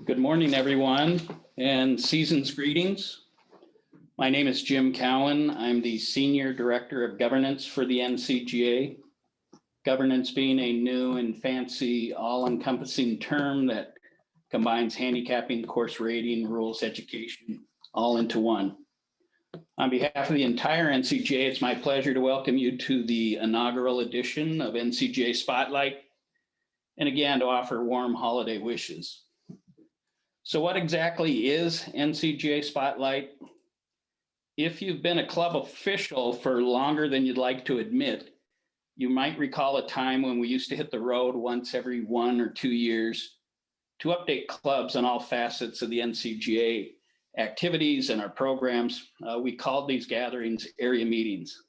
Good morning, everyone, and season's greetings. My name is Jim Cowan. I'm the Senior Director of Governance for the NCGA. Governance being a new and fancy all-encompassing term that combines handicapping, course rating, rules, education, all into one. On behalf of the entire NCGA, it's my pleasure to welcome you to the inaugural edition of NCGA Spotlight, and again, to offer warm holiday wishes. So what exactly is NCGA Spotlight? If you've been a club official for longer than you'd like to admit, you might recall a time when we used to hit the road once every 1 or 2 years to update clubs on all facets of the NCGA activities and our programs. We called these gatherings area meetings.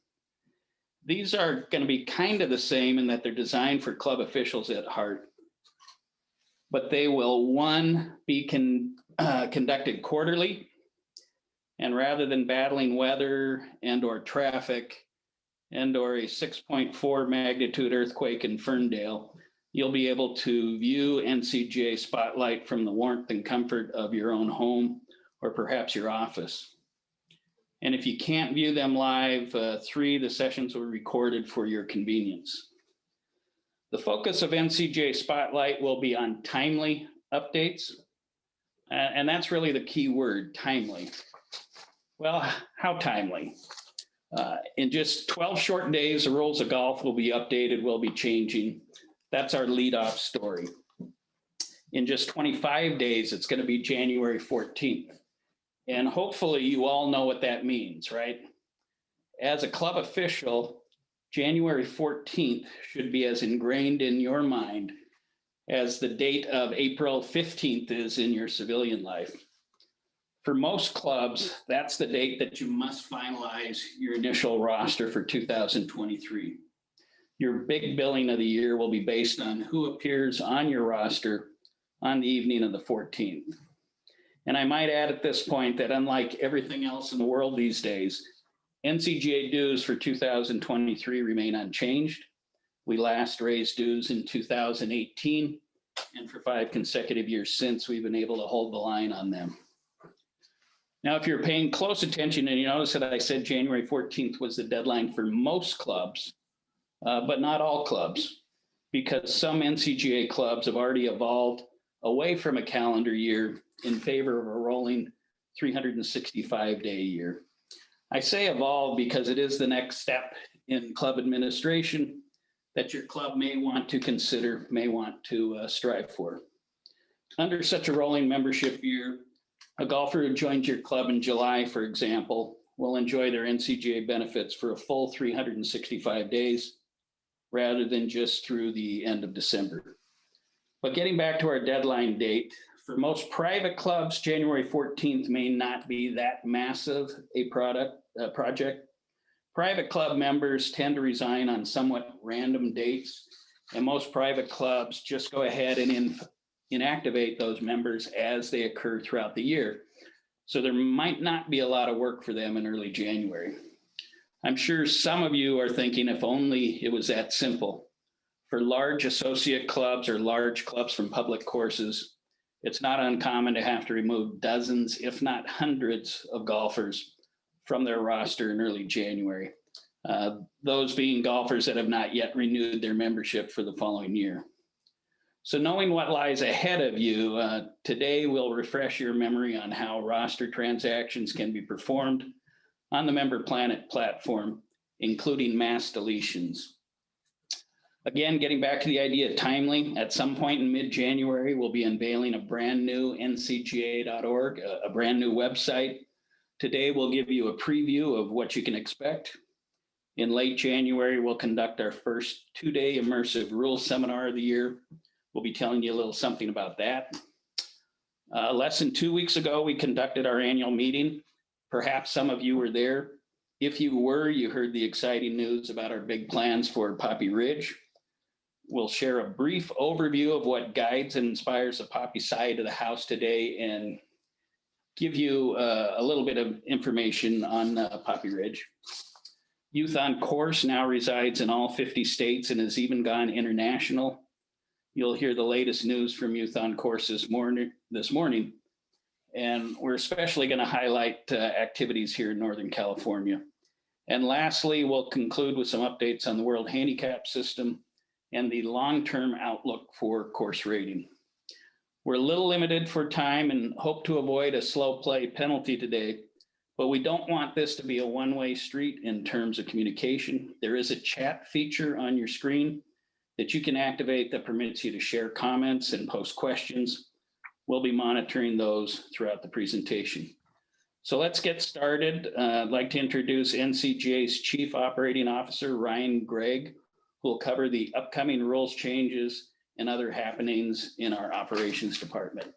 These are going to be kind of the same in that they're designed for club officials at heart, but they will, one, be conducted quarterly, and rather than battling weather and or traffic and or a 6.4 magnitude earthquake in Ferndale, you'll be able to view NCGA Spotlight from the warmth and comfort of your own home or perhaps your office. And if you can't view them live, the sessions were recorded for your convenience. The focus of NCGA Spotlight will be on timely updates, and that's really the key word, timely. Well, how timely? In just 12 short days, the rules of golf will be updated, will be changing. That's our leadoff story. In just 25 days, it's going to be January 14th. And hopefully you all know what that means, right? As a club official, January 14th should be as ingrained in your mind as the date of April 15th is in your civilian life. For most clubs, that's the date that you must finalize your initial roster for 2023. Your big billing of the year will be based on who appears on your roster on the evening of the 14th. And I might add at this point that unlike everything else in the world these days, NCGA dues for 2023 remain unchanged. We last raised dues in 2018, and for 5 consecutive years since, we've been able to hold the line on them. Now, if you're paying close attention, and you notice that I said January 14th was the deadline for most clubs, but not all clubs, because some NCGA clubs have already evolved away from a calendar year in favor of a rolling 365-day year. I say evolve because it is the next step in club administration that your club may want to consider, may want to strive for. Under such a rolling membership year, a golfer who joins your club in July, for example, will enjoy their NCGA benefits for a full 365 days rather than just through the end of December. But getting back to our deadline date, for most private clubs, January 14th may not be that massive a project. Private club members tend to resign on somewhat random dates, and most private clubs just go ahead and inactivate those members as they occur throughout the year. So there might not be a lot of work for them in early January. I'm sure some of you are thinking, if only it was that simple. For large associate clubs or large clubs from public courses, it's not uncommon to have to remove dozens, if not hundreds, of golfers from their roster in early January. Those being golfers that have not yet renewed their membership for the following year. So knowing what lies ahead of you, today we'll refresh your memory on how roster transactions can be performed on the Member Planet platform, including mass deletions. Again, getting back to the idea of timely, at some point in mid-January, we'll be unveiling a brand new ncga.org, a brand new website. Today, we'll give you a preview of what you can expect. In late January, we'll conduct our first 2-day immersive rules seminar of the year. We'll be telling you a little something about that. Less than 2 weeks ago, we conducted our annual meeting. Perhaps some of you were there. If you were, you heard the exciting news about our big plans for Poppy Ridge. We'll share a brief overview of what guides and inspires the Poppy side of the house today and give you a little bit of information on Poppy Ridge. Youth on Course now resides in all 50 states and has even gone international. You'll hear the latest news from Youth on Course this morning. And we're especially going to highlight activities here in Northern California. And lastly, we'll conclude with some updates on the World Handicap System and the long-term outlook for course rating. We're a little limited for time and hope to avoid a slow play penalty today, but we don't want this to be a one-way street in terms of communication. There is a chat feature on your screen that you can activate that permits you to share comments and post questions. We'll be monitoring those throughout the presentation. So let's get started. I'd like to introduce NCGA's Chief Operating Officer, Ryan Gregg, who will cover the upcoming rules changes and other happenings in our operations department.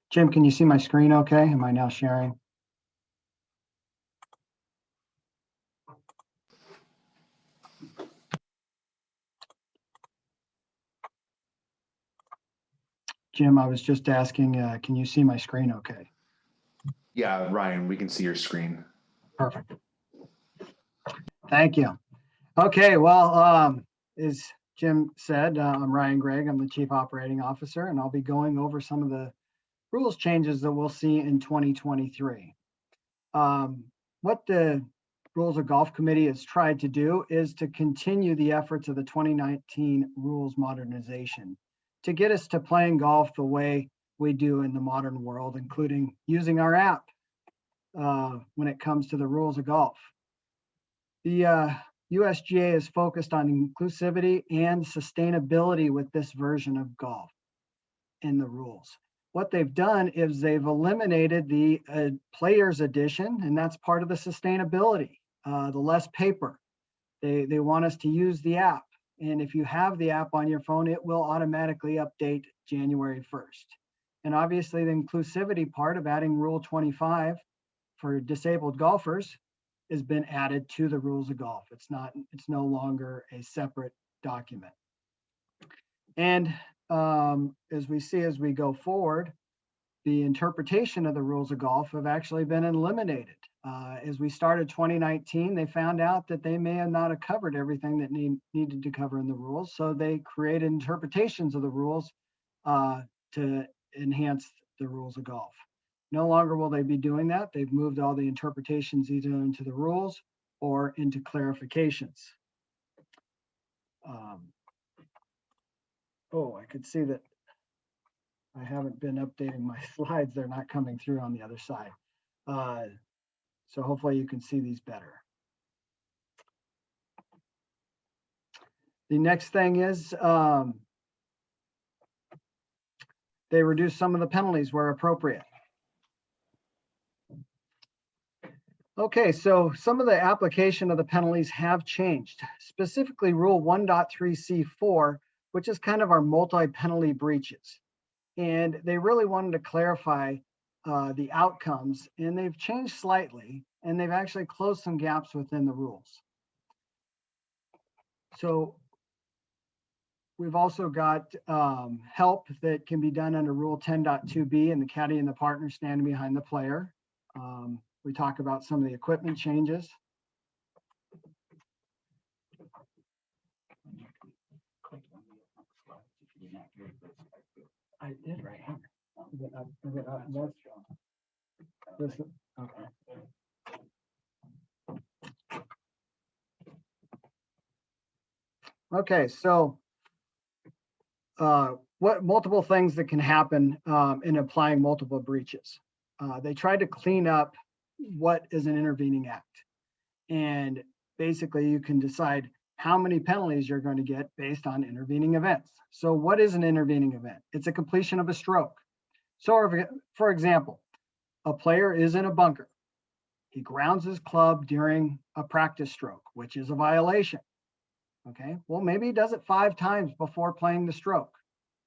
Jim, can you see my screen okay? Am I now sharing? Jim, I was just asking, can you see my screen okay? Yeah, Ryan, we can see your screen. Perfect. Thank you. Okay, well, as Jim said, I'm Ryan Gregg. I'm the Chief Operating Officer, and I'll be going over some of the rules changes that we'll see in 2023. What the Rules of Golf Committee has tried to do is to continue the efforts of the 2019 rules modernization to get us to playing golf the way we do in the modern world, including using our app when it comes to the rules of golf. The USGA is focused on inclusivity and sustainability with this version of golf in the rules. What they've done is they've eliminated the players edition, and that's part of the sustainability, the less paper. They want us to use the app. And if you have the app on your phone, it will automatically update January 1st. And obviously the inclusivity part of adding Rule 25 for disabled golfers has been added to the rules of golf. It's no longer a separate document. And as we see as we go forward, the interpretation of the rules of golf have actually been eliminated. As we started 2019, they found out that they may have not have covered everything that needed to cover in the rules. So they created interpretations of the rules to enhance the rules of golf. No longer will they be doing that. They've moved all the interpretations either into the rules or into clarifications. Oh, I could see that I haven't been updating my slides. They're not coming through on the other side. So hopefully you can see these better. The next thing is they reduced some of the penalties where appropriate. Okay, so some of the application of the penalties have changed, specifically Rule 1.3C4, which is kind of our multi-penalty breaches. And they really wanted to clarify the outcomes, and they've changed slightly, and they've actually closed some gaps within the rules. So we've also got help that can be done under Rule 10.2B, and the caddy and the partner standing behind the player. We talk about some of the equipment changes. I did right here. Okay. Okay, so what multiple things that can happen in applying multiple breaches. They tried to clean up what is an intervening act. And basically you can decide how many penalties you're going to get based on intervening events. So what is an intervening event? It's a completion of a stroke. So for example, a player is in a bunker. He grounds his club during a practice stroke, which is a violation. Okay, well, maybe he does it 5 times before playing the stroke.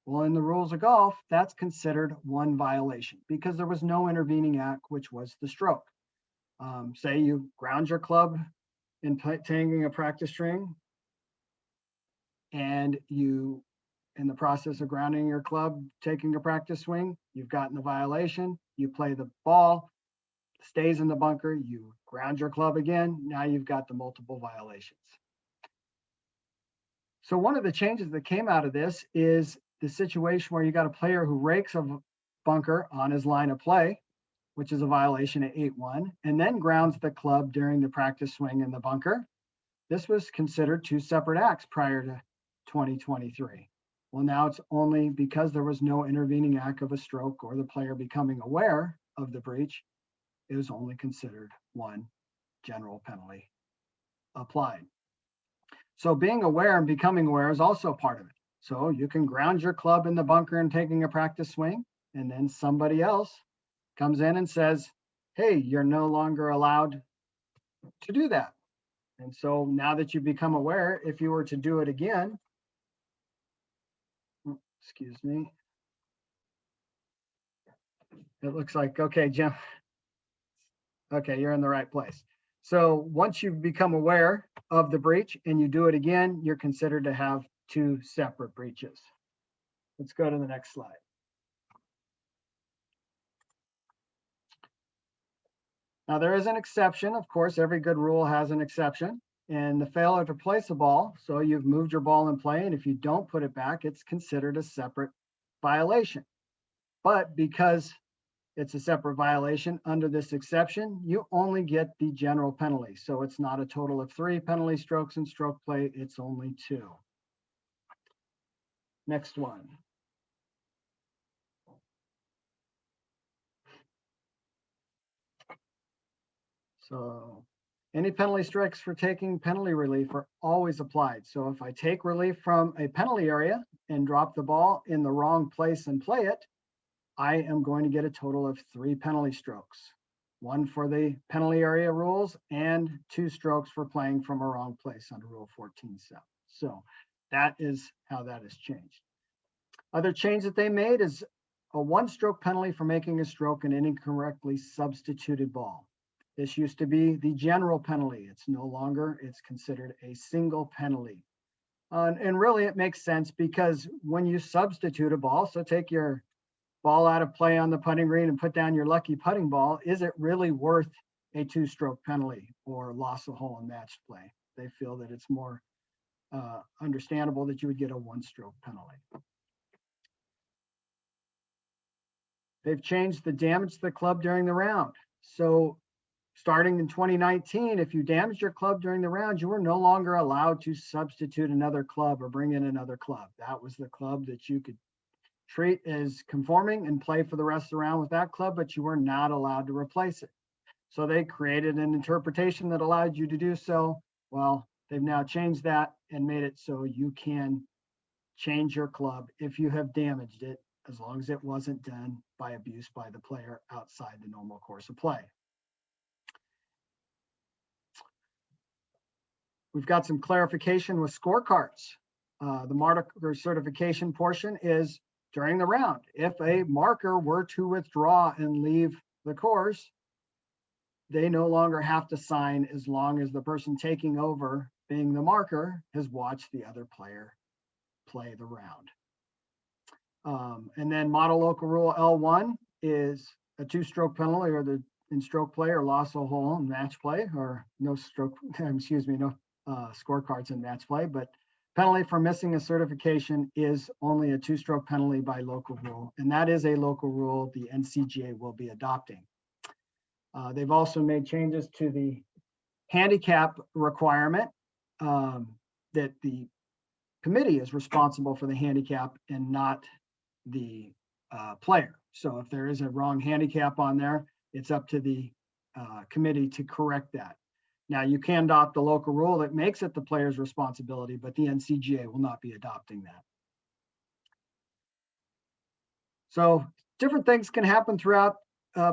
Well, in the rules of golf, that's considered one violation because there was no intervening act, which was the stroke. Say you ground your club in taking a practice string, and you, in the process of grounding your club, taking a practice swing, you've gotten the violation, you play the ball, stays in the bunker, you ground your club again, now you've got the multiple violations. So one of the changes that came out of this is the situation where you got a player who rakes a bunker on his line of play, which is a violation at 8-1, and then grounds the club during the practice swing in the bunker. This was considered two separate acts prior to 2023. Well, now it's only because there was no intervening act of a stroke or the player becoming aware of the breach, it was only considered one general penalty applied. So being aware and becoming aware is also part of it. So you can ground your club in the bunker and taking a practice swing, and then somebody else comes in and says, hey, you're no longer allowed to do that. And so now that you become aware, if you were to do it again, excuse me, it looks like, okay, Jim, okay, you're in the right place. So once you become aware of the breach and you do it again, you're considered to have two separate breaches. Let's go to the next slide. Now there is an exception. Of course, every good rule has an exception. And the failure to place a ball, so you've moved your ball in play, and if you don't put it back, it's considered a separate violation. But because it's a separate violation under this exception, you only get the general penalty. So it's not a total of 3 penalty strokes in stroke play, it's only 2. Next one. So any penalty strikes for taking penalty relief are always applied. So if I take relief from a penalty area and drop the ball in the wrong place and play it, I am going to get a total of 3 penalty strokes. 1 for the penalty area rules and 2 strokes for playing from a wrong place under Rule 14.7. So that is how that has changed. Other change that they made is a 1-stroke penalty for making a stroke in an incorrectly substituted ball. This used to be the general penalty. It's no longer, it's considered a single penalty. And really it makes sense because when you substitute a ball, so take your ball out of play on the putting green and put down your lucky putting ball, is it really worth a 2-stroke penalty or loss of hole in match play? They feel that it's more understandable that you would get a 1-stroke penalty. They've changed the damage to the club during the round. So starting in 2019, if you damaged your club during the round, you were no longer allowed to substitute another club or bring in another club. That was the club that you could treat as conforming and play for the rest of the round with that club, but you were not allowed to replace it. So they created an interpretation that allowed you to do so. Well, they've now changed that and made it so you can change your club if you have damaged it, as long as it wasn't done by abuse by the player outside the normal course of play. We've got some clarification with scorecards. The marker certification portion is during the round. If a marker were to withdraw and leave the course, they no longer have to sign as long as the person taking over, being the marker, has watched the other player play the round. And then model local rule L1 is a 2-stroke penalty or the in stroke play or loss of hole in match play, or no stroke, excuse me, no scorecards in match play, but penalty for missing a certification is only a 2-stroke penalty by local rule. And that is a local rule the NCGA will be adopting. They've also made changes to the handicap requirement that the committee is responsible for the handicap and not the player. So if there is a wrong handicap on there, it's up to the committee to correct that. Now you can adopt the local rule that makes it the player's responsibility, but the NCGA will not be adopting that. So different things can happen throughout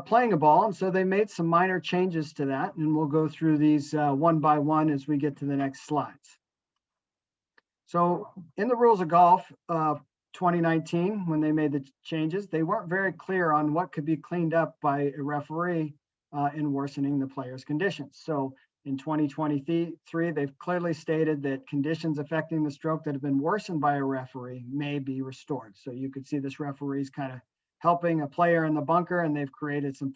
playing a ball, and so they made some minor changes to that, and we'll go through these one by one as we get to the next slides. So in the rules of golf 2019, when they made the changes, they weren't very clear on what could be cleaned up by a referee in worsening the player's conditions. So In 2023, they've clearly stated that conditions affecting the stroke that have been worsened by a referee may be restored. So you could see this referee's kind of helping a player in the bunker, and they've created some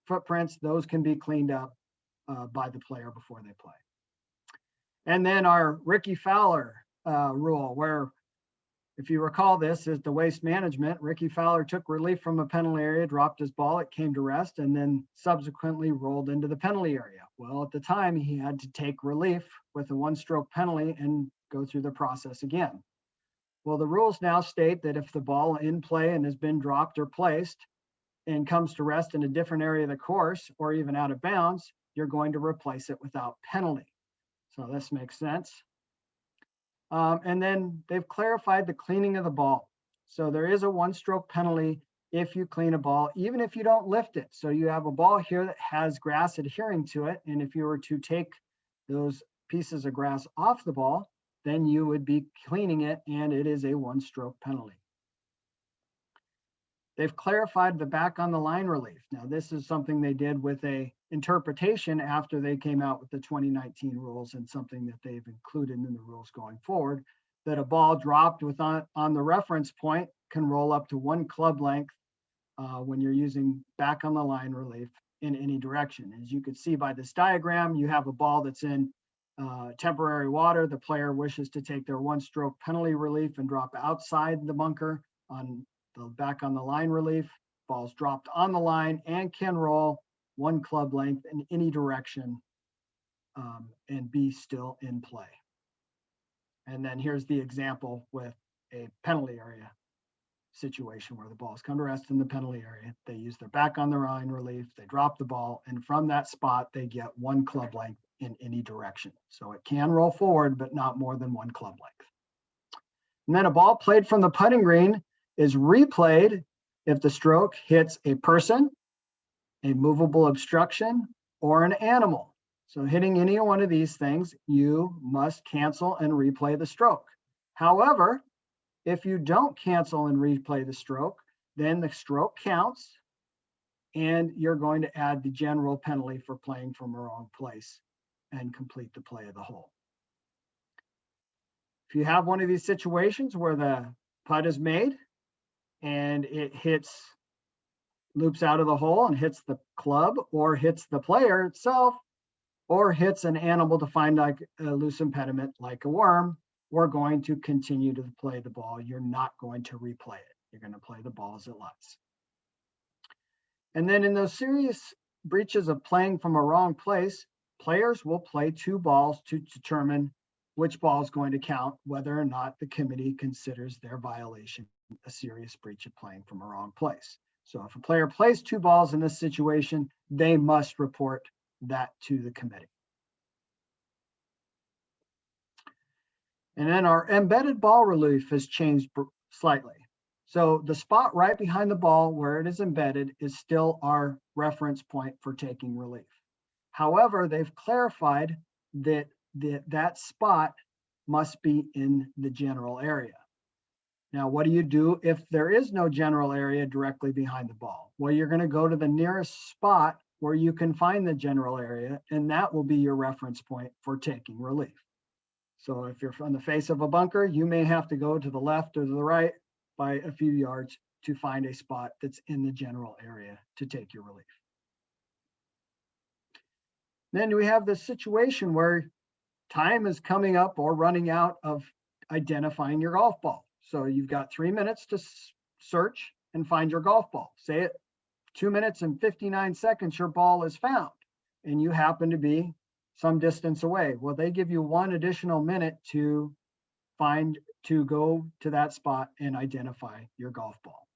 footprints. Those can be cleaned up by the player before they play. And then our Ricky Fowler rule, where if you recall, this is the waste management. Ricky Fowler took relief from a penalty area, dropped his ball, it came to rest, and then subsequently rolled into the penalty area. Well, at the time, he had to take relief with a one-stroke penalty and go through the process again. Well, the rules now state that if the ball in play and has been dropped or placed and comes to rest in a different area of the course or even out of bounds, you're going to replace it without penalty. So this makes sense. And then they've clarified the cleaning of the ball. So there is a one-stroke penalty if you clean a ball, even if you don't lift it. So you have a ball here that has grass adhering to it. And if you were to take those pieces of grass off the ball, then you would be cleaning it, and it is a one-stroke penalty. They've clarified the back on the line relief. Now, this is something they did with a interpretation after they came out with the 2019 rules, and something that they've included in the rules going forward, that a ball dropped on the reference point can roll up to 1 club length when you're using back on the line relief in any direction. As you can see by this diagram, you have a ball that's in temporary water. The player wishes to take their one-stroke penalty relief and drop outside the bunker on the back on the line relief. Ball's dropped on the line and can roll 1 club length in any direction and be still in play. And then here's the example with a penalty area situation where the ball's come to rest in the penalty area. They use their back on the line relief, they drop the ball, and from that spot, they get 1 club length in any direction. So it can roll forward, but not more than 1 club length. And then a ball played from the putting green is replayed if the stroke hits a person, a movable obstruction, or an animal. So hitting any one of these things, you must cancel and replay the stroke. However, if you don't cancel and replay the stroke, then the stroke counts, and you're going to add the general penalty for playing from a wrong place and complete the play of the hole. If you have one of these situations where the putt is made and it loops out of the hole and hits the club, or hits the player itself, or hits an animal defined like a loose impediment like a worm, we're going to continue to play the ball. You're not going to replay it. You're going to play the ball as it lies. And then in those serious breaches of playing from a wrong place, players will play 2 balls to determine which ball is going to count, whether or not the committee considers their violation a serious breach of playing from a wrong place. So if a player plays 2 balls in this situation, they must report that to the committee. And then our embedded ball relief has changed slightly. So the spot right behind the ball where it is embedded is still our reference point for taking relief. However, they've clarified that that spot must be in the general area. Now, what do you do if there is no general area directly behind the ball? Well, you're going to go to the nearest spot where you can find the general area, and that will be your reference point for taking relief. So if you're on the face of a bunker, you may have to go to the left or to the right by a few yards to find a spot that's in the general area to take your relief. Then we have this situation where time is coming up or running out of identifying your golf ball. So you've got 3 minutes to search and find your golf ball. Say it 2 minutes and 59 seconds, your ball is found, and you happen to be some distance away. Well, they give you 1 additional minute to go to that spot and identify your golf ball.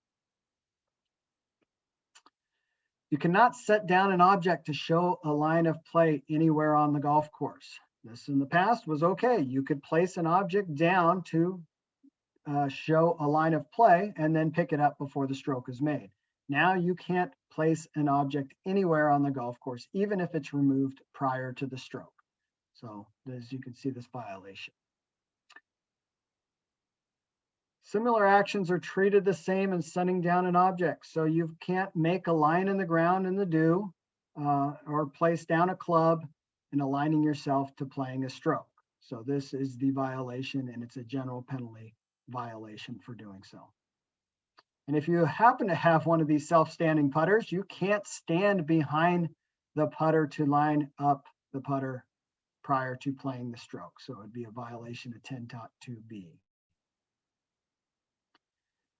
You cannot set down an object to show a line of play anywhere on the golf course. This in the past was okay. You could place an object down to show a line of play and then pick it up before the stroke is made. Now you can't place an object anywhere on the golf course, even if it's removed prior to the stroke. So as you can see, this violation. Similar actions are treated the same in setting down an object. So you can't make a line in the ground in the dew or place down a club and aligning yourself to playing a stroke. So this is the violation, and it's a general penalty violation for doing so. And if you happen to have one of these self-standing putters, you can't stand behind the putter to line up the putter prior to playing the stroke. So it'd be a violation of 10.2b.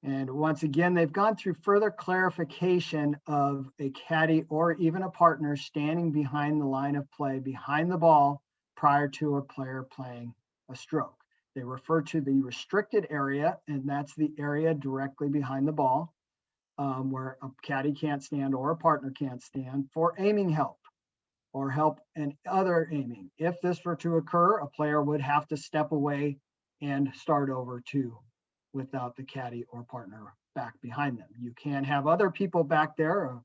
And once again, they've gone through further clarification of a caddy or even a partner standing behind the line of play, behind the ball, prior to a player playing a stroke. They refer to the restricted area, and that's the area directly behind the ball, where a caddy can't stand or a partner can't stand, for aiming help or help in other aiming. If this were to occur, a player would have to step away and start over too, without the caddy or partner back behind them. You can have other people back there, a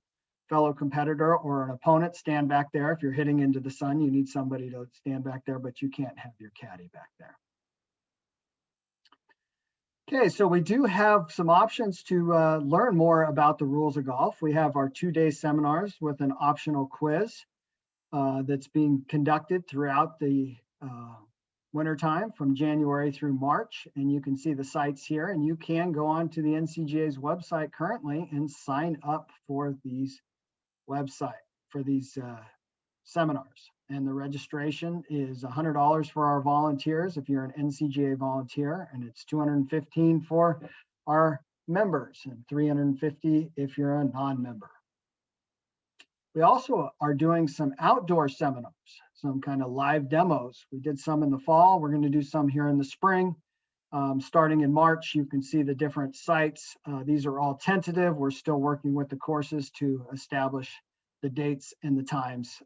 fellow competitor or an opponent stand back there. If you're hitting into the sun, you need somebody to stand back there, but you can't have your caddy back there. Okay, so we do have some options to learn more about the rules of golf. We have our 2-day seminars with an optional quiz that's being conducted throughout the wintertime from January through March. And you can see the sites here, and you can go on to the NCGA's website currently and sign up for these seminars. And the registration is $100 for our volunteers if you're an NCGA volunteer, and it's $215 for our members and $350 if you're a non-member. We also are doing some outdoor seminars, some kind of live demos. We did some in the fall. We're going to do some here in the spring. Starting in March, you can see the different sites. These are all tentative. We're still working with the courses to establish the dates and the times,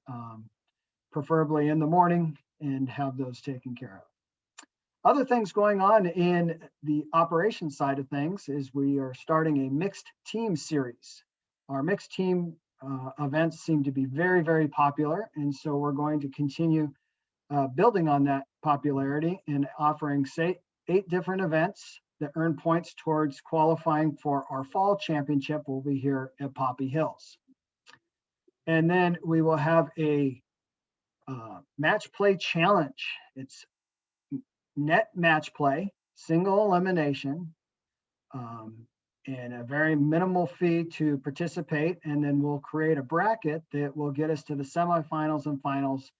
preferably in the morning, and have those taken care of. Other things going on in the operations side of things is we are starting a mixed team series. Our mixed team events seem to be very, very popular. And so we're going to continue building on that popularity and offering, say, 8 different events that earn points towards qualifying for our fall championship. Will be here at Poppy Hills. And then we will have a match play challenge. It's net match play, single elimination, and a very minimal fee to participate. And then we'll create a bracket that will get us to the semifinals and finals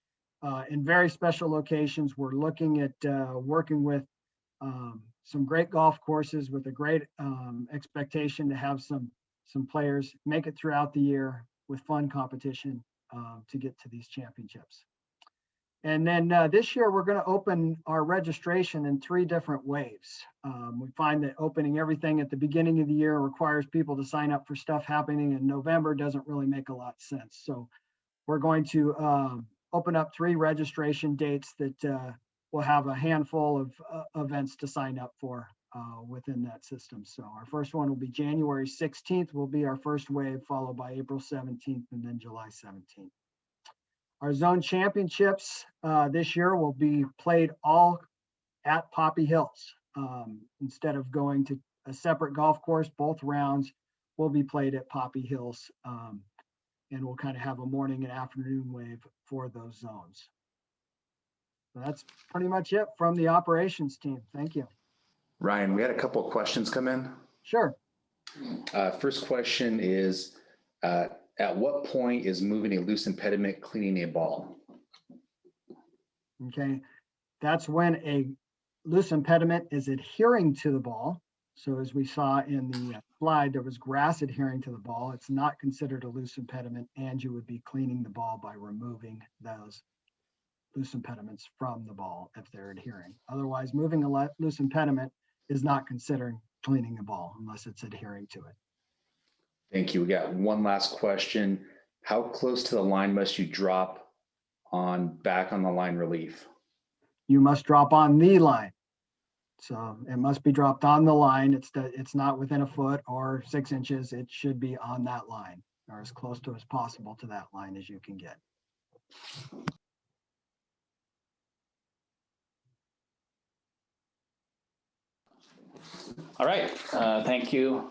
in very special locations. We're looking at working with some great golf courses with a great expectation to have some players make it throughout the year with fun competition to get to these championships. And then this year, we're going to open our registration in 3 different waves. We find that opening everything at the beginning of the year requires people to sign up for stuff happening in November doesn't really make a lot of sense. So we're going to open up 3 registration dates that will have a handful of events to sign up for within that system. So our first one will be January 16th will be our first wave, followed by April 17th and then July 17th. Our zone championships this year will be played all at Poppy Hills. Instead of going to a separate golf course, both rounds will be played at Poppy Hills. And we'll kind of have a morning and afternoon wave for those zones. So that's pretty much it from the operations team. Thank you. Ryan, we had a couple of questions come in. Sure. First question is, at what point is moving a loose impediment cleaning a ball? Okay, that's when a loose impediment is adhering to the ball. So as we saw in the slide, there was grass adhering to the ball. It's not considered a loose impediment, and you would be cleaning the ball by removing those loose impediments from the ball if they're adhering. Otherwise, moving a loose impediment is not considered cleaning the ball unless it's adhering to it. Thank you. We got one last question. How close to the line must you drop back on the line relief? You must drop on the line. So it must be dropped on the line. It's not within a foot or 6 inches. It should be on that line, or as close to as possible to that line as you can get. All right, thank you,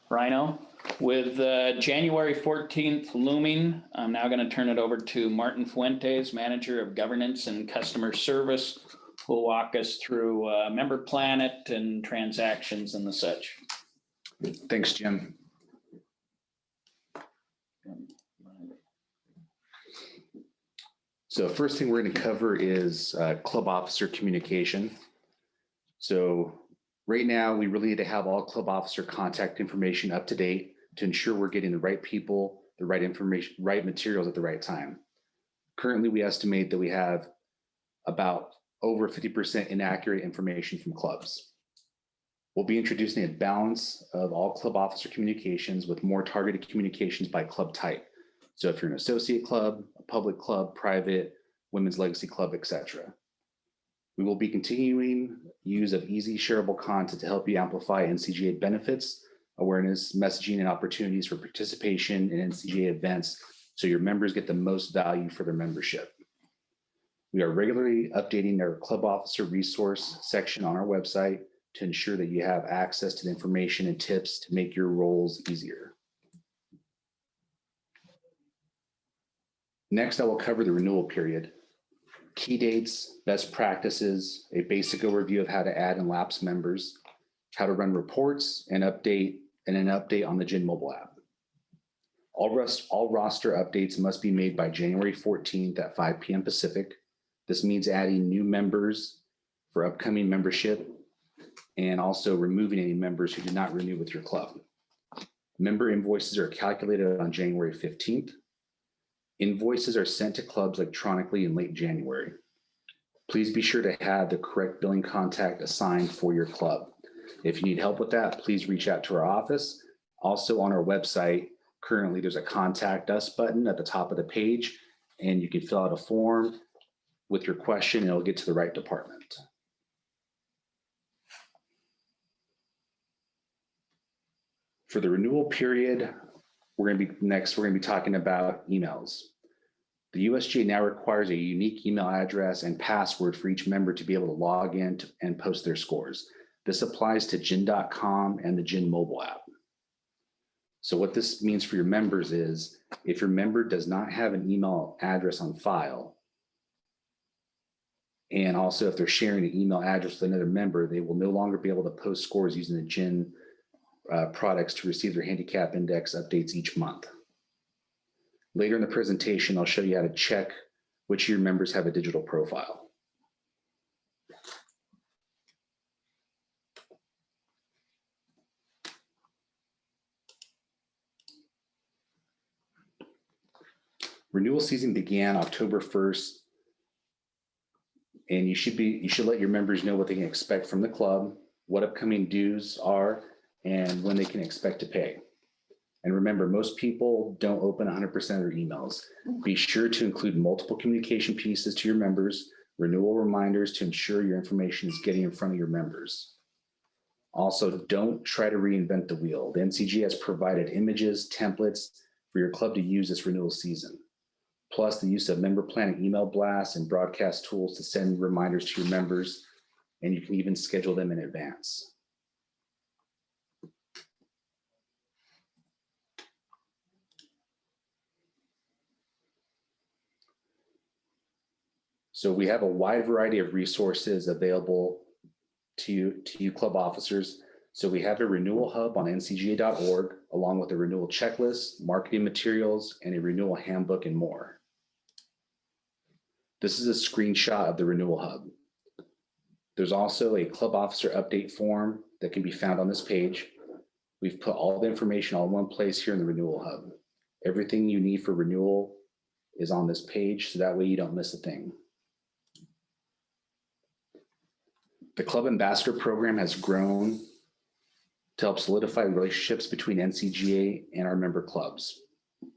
Rhino. With January 14th looming, I'm now going to turn it over to Martin Fuentes, Manager of Governance and Customer Service, who will walk us through Member Planet and transactions and the such. Thanks, Jim. So first thing we're going to cover is club officer communication. So right now, we really need to have all club officer contact information up to date to ensure we're getting the right people, the right information, right materials at the right time. Currently, we estimate that we have about over 50% inaccurate information from clubs. We'll be introducing a balance of all club officer communications with more targeted communications by club type. So if you're an associate club, a public club, private, women's legacy club, etc. We will be continuing use of easy shareable content to help you amplify NCGA benefits, awareness, messaging, and opportunities for participation in NCGA events so your members get the most value for their membership. We are regularly updating our club officer resource section on our website to ensure that you have access to the information and tips to make your roles easier. Next, I will cover the renewal period. Key dates, best practices, a basic overview of how to add and lapse members, how to run reports, and an update on the GIN mobile app. All roster updates must be made by January 14th at 5 p.m. Pacific. This means adding new members for upcoming membership and also removing any members who did not renew with your club. Member invoices are calculated on January 15th. Invoices are sent to clubs electronically in late January. Please be sure to have the correct billing contact assigned for your club. If you need help with that, please reach out to our office. Also on our website, currently there's a contact us button at the top of the page, and you can fill out a form with your question and it'll get to the right department. For the renewal period, we're going to be talking about emails. The USGA now requires a unique email address and password for each member to be able to log in and post their scores. This applies to gin.com and the GIN mobile app. So what this means for your members is if your member does not have an email address on file, and also if they're sharing an email address with another member, they will no longer be able to post scores using the GIN products to receive their handicap index updates each month. Later in the presentation, I'll show you how to check which of your members have a digital profile. Renewal season began October 1st, and you should let your members know what they can expect from the club, what upcoming dues are, and when they can expect to pay. And remember, most people don't open 100% of their emails. Be sure to include multiple communication pieces to your members, renewal reminders to ensure your information is getting in front of your members. Also, don't try to reinvent the wheel. The NCGA has provided images, templates for your club to use this renewal season. Plus the use of member planning email blasts and broadcast tools to send reminders to your members, and you can even schedule them in advance. So we have a wide variety of resources available to you club officers. So we have a renewal hub on ncga.org, along with a renewal checklist, marketing materials, and a renewal handbook and more. This is a screenshot of the renewal hub. There's also a club officer update form that can be found on this page. We've put all the information all in one place here in the renewal hub. Everything you need for renewal is on this page, so that way you don't miss a thing. The Club Ambassador Program has grown to help solidify relationships between NCGA and our member clubs.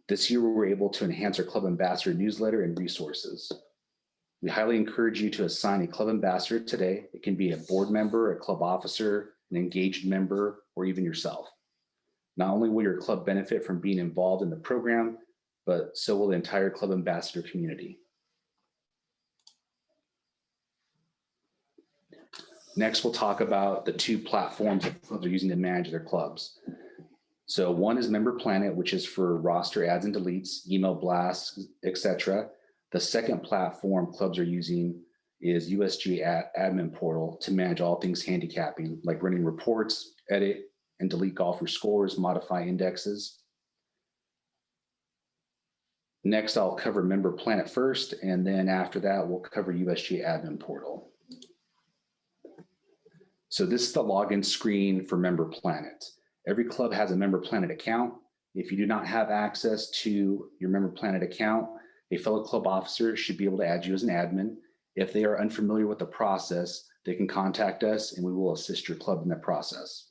This year, we were able to enhance our Club Ambassador newsletter and resources. We highly encourage you to assign a Club Ambassador today. It can be a board member, a club officer, an engaged member, or even yourself. Not only will your club benefit from being involved in the program, but so will the entire Club Ambassador community. Next, we'll talk about the two platforms that clubs are using to manage their clubs. So one is Member Planet, which is for roster adds and deletes, email blasts, etc. The second platform clubs are using is USGA Admin Portal to manage all things handicapping, like running reports, edit and delete golfer scores, modify indexes. Next, I'll cover Member Planet first, and then after that, we'll cover USGA Admin Portal. So this is the login screen for Member Planet. Every club has a Member Planet account. If you do not have access to your Member Planet account, a fellow club officer should be able to add you as an admin. If they are unfamiliar with the process, they can contact us and we will assist your club in that process.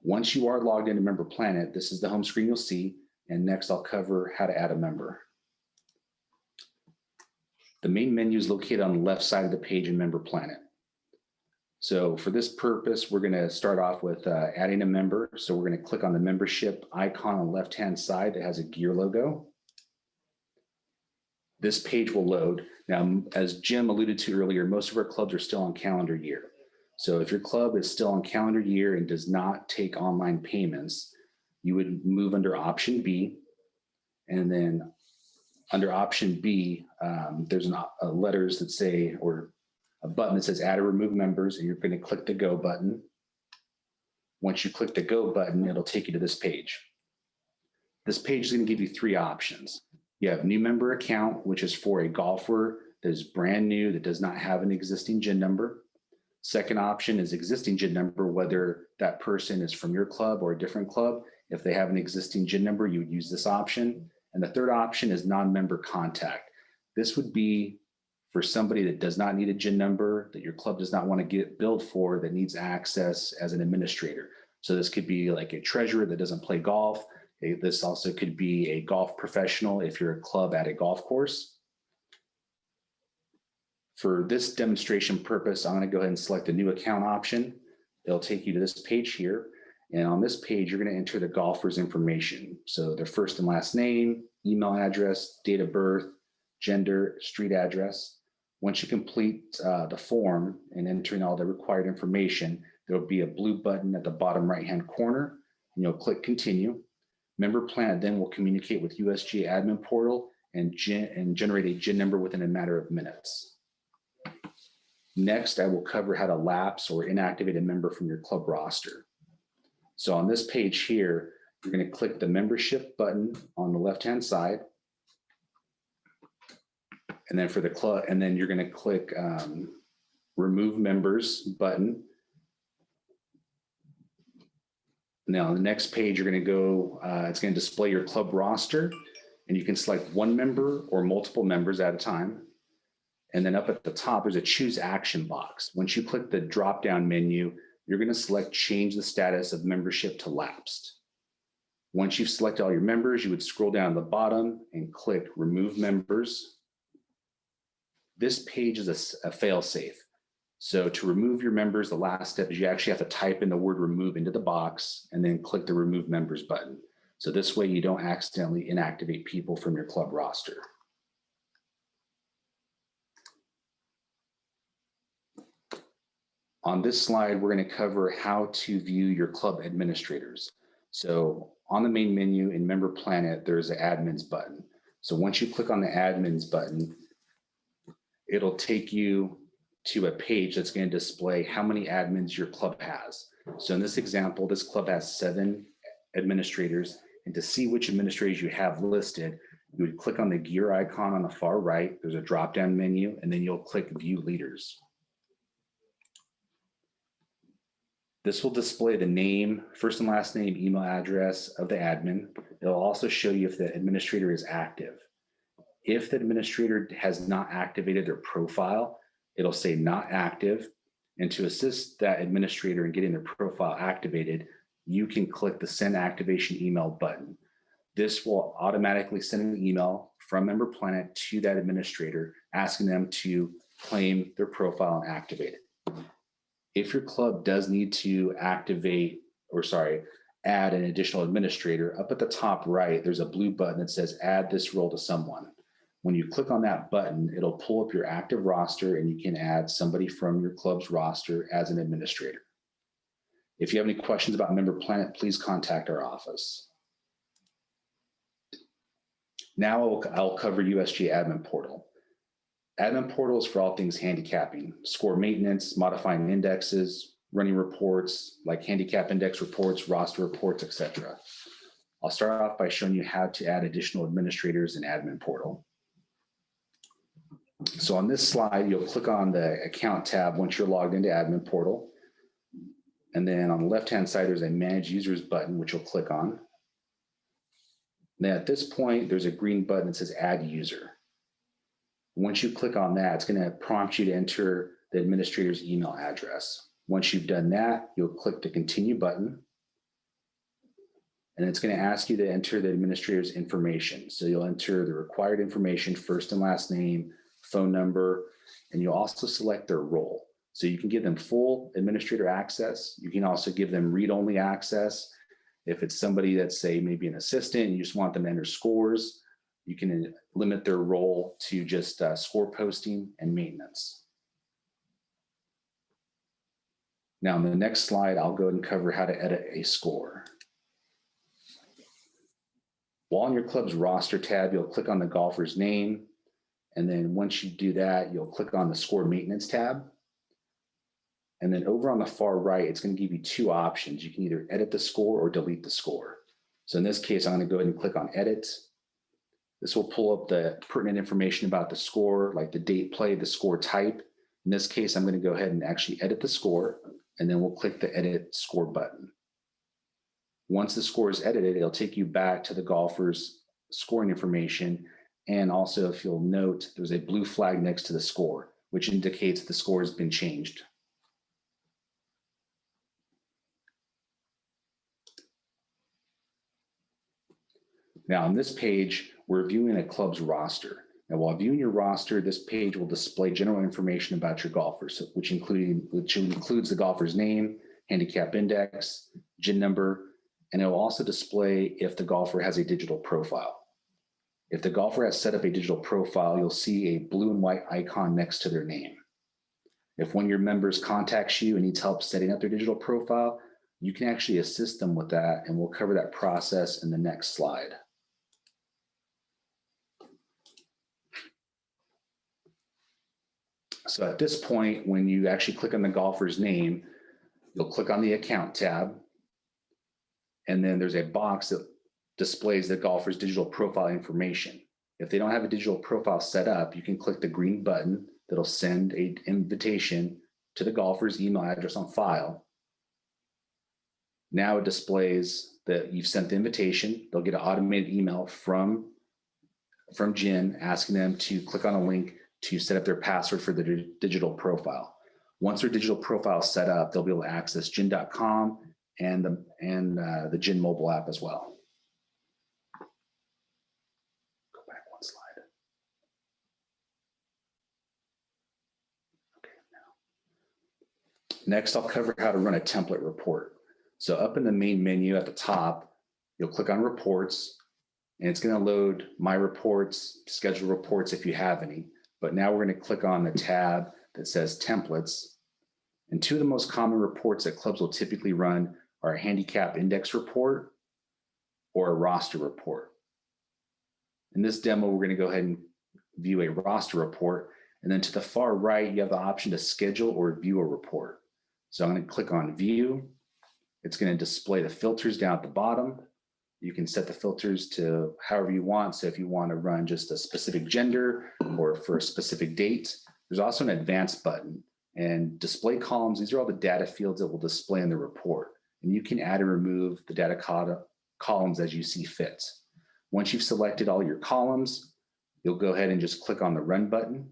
Once you are logged into Member Planet, this is the home screen you'll see. And next I'll cover how to add a member. The main menu is located on the left side of the page in Member Planet. So for this purpose, we're going to start off with adding a member. So we're going to click on the membership icon on the left-hand side that has a gear logo. This page will load. Now, as Jim alluded to earlier, most of our clubs are still on calendar year. So if your club is still on calendar year and does not take online payments, you would move under option B. And then under option B, there's letters that say, or a button that says add or remove members, and you're going to click the go button. Once you click the go button, it'll take you to this page. This page is going to give you three options. You have new member account, which is for a golfer that is brand new, that does not have an existing GIN number. Second option is existing GIN number, whether that person is from your club or a different club. If they have an existing GIN number, you would use this option. And the third option is non-member contact. This would be for somebody that does not need a GIN number, that your club does not want to get billed for, that needs access as an administrator. So this could be like a treasurer that doesn't play golf. This also could be a golf professional if you're a club at a golf course. For this demonstration purpose, I'm going to go ahead and select the new account option. It'll take you to this page here. And on this page, you're going to enter the golfer's information. So their first and last name, email address, date of birth, gender, street address. Once you complete the form and entering all the required information, there will be a blue button at the bottom right-hand corner, and you'll click continue. Member Planet then will communicate with USGA Admin Portal and generate a GIN number within a matter of minutes. Next, I will cover how to lapse or inactivate a member from your club roster. So on this page here, you're going to click the membership button on the left-hand side. And then for the club, and then you're going to click remove members button. Now on the next page, you're going to go, it's going to display your club roster, and you can select one member or multiple members at a time. And then up at the top, there's a choose action box. Once you click the drop-down menu, you're going to select change the status of membership to lapsed. Once you've selected all your members, you would scroll down to the bottom and click remove members. This page is a fail-safe. So to remove your members, the last step is you actually have to type in the word remove into the box and then click the remove members button. So this way you don't accidentally inactivate people from your club roster. On this slide, we're going to cover how to view your club administrators. So on the main menu in Member Planet, there's an admins button. So once you click on the admins button, it'll take you to a page that's going to display how many admins your club has. So in this example, this club has 7 administrators, and to see which administrators you have listed, you would click on the gear icon on the far right. There's a drop-down menu, and then you'll click View Leaders. This will display the name, first and last name, email address of the admin. It'll also show you if the administrator is active. If the administrator has not activated their profile, it'll say not active. And to assist that administrator in getting their profile activated, you can click the send activation email button. This will automatically send an email from Member Planet to that administrator, asking them to claim their profile and activate it. If your club does need to add an additional administrator, up at the top right, there's a blue button that says add this role to someone. When you click on that button, it'll pull up your active roster and you can add somebody from your club's roster as an administrator. If you have any questions about Member Planet, please contact our office. Now I'll cover USG Admin Portal. Admin Portal is for all things handicapping, score maintenance, modifying indexes, running reports like handicap index reports, roster reports, etc. I'll start off by showing you how to add additional administrators in Admin Portal. So on this slide, you'll click on the Account tab once you're logged into Admin Portal. And then on the left-hand side, there's a Manage Users button, which you'll click on. Then at this point, there's a green button that says Add User. Once you click on that, it's going to prompt you to enter the administrator's email address. Once you've done that, you'll click the Continue button. And it's going to ask you to enter the administrator's information. So you'll enter the required information, first and last name, phone number, and you'll also select their role. So you can give them full administrator access. You can also give them read-only access. If it's somebody that's, say, maybe an assistant, and you just want them to enter scores, you can limit their role to just score posting and maintenance. Now, in the next slide, I'll go ahead and cover how to edit a score. While on your club's roster tab, you'll click on the golfer's name. And then once you do that, you'll click on the score maintenance tab. And then over on the far right, it's going to give you two options. You can either edit the score or delete the score. So in this case, I'm going to go ahead and click on edit. This will pull up the pertinent information about the score, like the date played, the score type. In this case, I'm going to go ahead and actually edit the score, and then we'll click the edit score button. Once the score is edited, it'll take you back to the golfer's scoring information. And also, if you'll note, there's a blue flag next to the score, which indicates the score has been changed. Now on this page, we're viewing a club's roster. Now while viewing your roster, this page will display general information about your golfers, which includes the golfer's name, handicap index, GIN number, and it will also display if the golfer has a digital profile. If the golfer has set up a digital profile, you'll see a blue and white icon next to their name. If one of your members contacts you and needs help setting up their digital profile, you can actually assist them with that, and we'll cover that process in the next slide. So at this point, when you actually click on the golfer's name, you'll click on the Account tab, and then there's a box that displays the golfer's digital profile information. If they don't have a digital profile set up, you can click the green button that'll send an invitation to the golfer's email address on file. Now it displays that you've sent the invitation. They'll get an automated email from GIN asking them to click on a link to set up their password for the digital profile. Once their digital profile is set up, they'll be able to access gin.com and the GIN mobile app as well. Go back one slide. Okay, now. Next, I'll cover how to run a template report. So up in the main menu at the top, you'll click on Reports, and it's going to load My Reports, Schedule Reports if you have any. But now we're going to click on the tab that says Templates. And two of the most common reports that clubs will typically run are a handicap index report or a roster report. In this demo, we're going to go ahead and view a roster report. And then to the far right, you have the option to schedule or view a report. So I'm going to click on View. It's going to display the filters down at the bottom. You can set the filters to however you want. So if you want to run just a specific gender or for a specific date, there's also an advanced button. And display columns, these are all the data fields that will display in the report. And you can add and remove the data columns as you see fit. Once you've selected all your columns, you'll go ahead and just click on the Run button.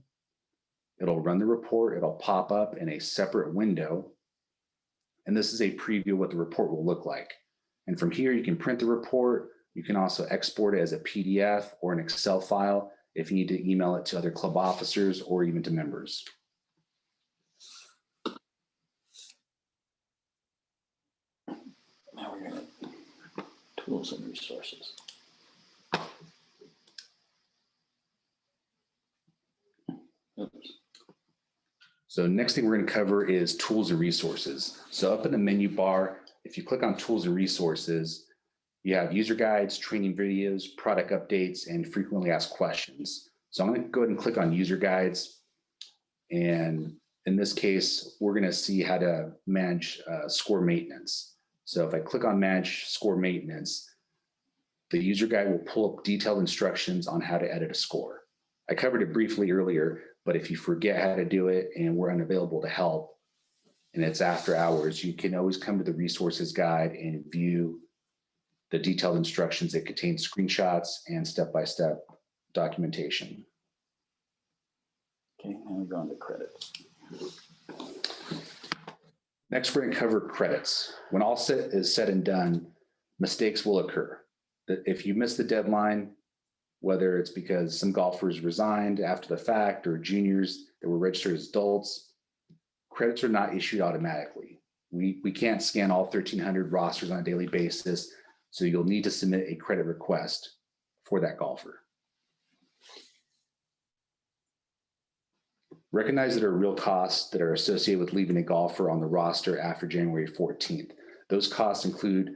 It'll run the report. It'll pop up in a separate window. And this is a preview of what the report will look like. And from here, you can print the report. You can also export it as a PDF or an Excel file if you need to email it to other club officers or even to members. Now we're going to tools and resources. Oops. So next thing we're going to cover is tools and resources. So up in the menu bar, if you click on tools and resources, you have user guides, training videos, product updates, and frequently asked questions. So I'm going to go ahead and click on user guides. And in this case, we're going to see how to manage score maintenance. So if I click on manage score maintenance, the user guide will pull up detailed instructions on how to edit a score. I covered it briefly earlier, but if you forget how to do it and we're unavailable to help, and it's after hours, you can always come to the resources guide and view the detailed instructions that contain screenshots and step-by-step documentation. Okay, now we go on to credits. Next, we're going to cover credits. When all is said and done, mistakes will occur. If you miss the deadline, whether it's because some golfers resigned after the fact or juniors that were registered as adults, credits are not issued automatically. We can't scan all 1,300 rosters on a daily basis, so you'll need to submit a credit request for that golfer. Recognize that there are real costs that are associated with leaving a golfer on the roster after January 14th. Those costs include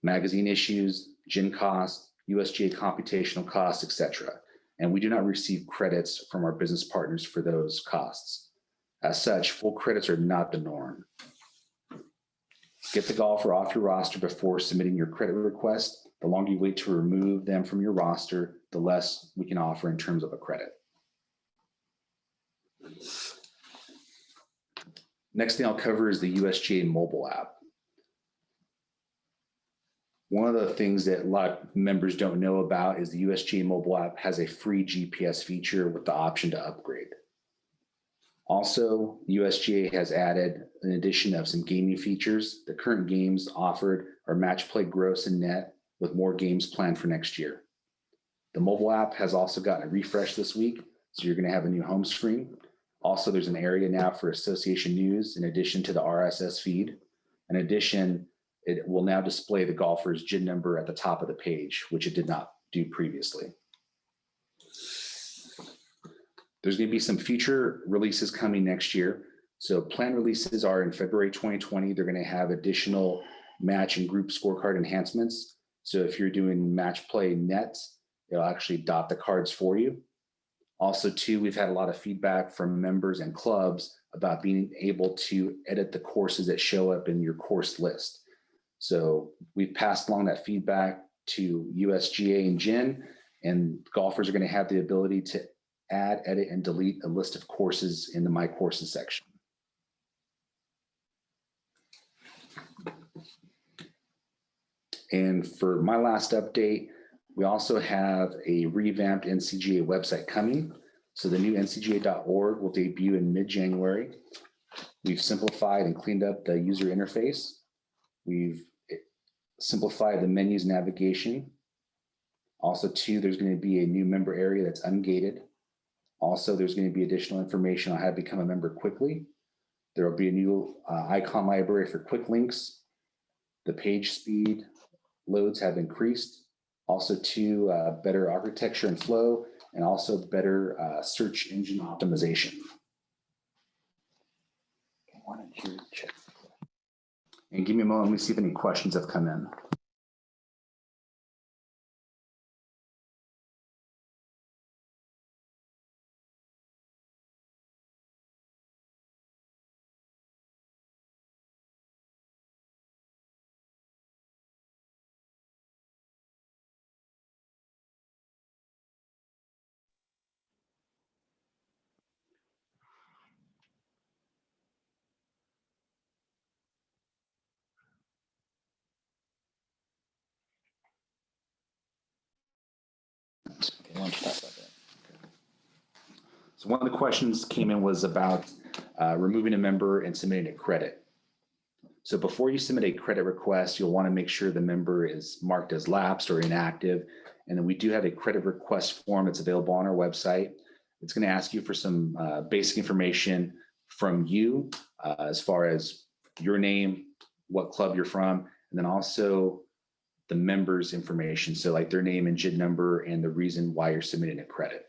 magazine issues, gym costs, USGA computational costs, etc. And we do not receive credits from our business partners for those costs. As such, full credits are not the norm. Get the golfer off your roster before submitting your credit request. The longer you wait to remove them from your roster, the less we can offer in terms of a credit. Next thing I'll cover is the USGA mobile app. One of the things that a lot of members don't know about is the USGA mobile app has a free GPS feature with the option to upgrade. Also, USGA has added an addition of some gaming features. The current games offered are match play gross and net, with more games planned for next year. The mobile app has also gotten a refresh this week, so you're going to have a new home screen. Also, there's an area now for association news in addition to the RSS feed. In addition, it will now display the golfer's GIN number at the top of the page, which it did not do previously. There's going to be some future releases coming next year. So planned releases are in February 2020. They're going to have additional match and group scorecard enhancements. So if you're doing match play nets, it'll actually dot the cards for you. Also, too, we've had a lot of feedback from members and clubs about being able to edit the courses that show up in your course list. So we've passed along that feedback to USGA and GIN, and golfers are going to have the ability to add, edit, and delete a list of courses in the My Courses section. And for my last update, we also have a revamped NCGA website coming. So the new ncga.org will debut in mid-January. We've simplified and cleaned up the user interface. We've simplified the menus navigation. Also, too, there's going to be a new member area that's ungated. Also, there's going to be additional information on how to become a member quickly. There will be a new icon library for quick links. The page speed loads have increased. Also, too, better architecture and flow, and also better search engine optimization. Why don't you check? And give me a moment, let me see if any questions have come in. Okay, why don't you talk about that? So one of the questions came in was about removing a member and submitting a credit. So before you submit a credit request, you'll want to make sure the member is marked as lapsed or inactive. And then we do have a credit request form that's available on our website. It's going to ask you for some basic information from you as far as your name, what club you're from, and then also the member's information. So like their name and GID number and the reason why you're submitting a credit.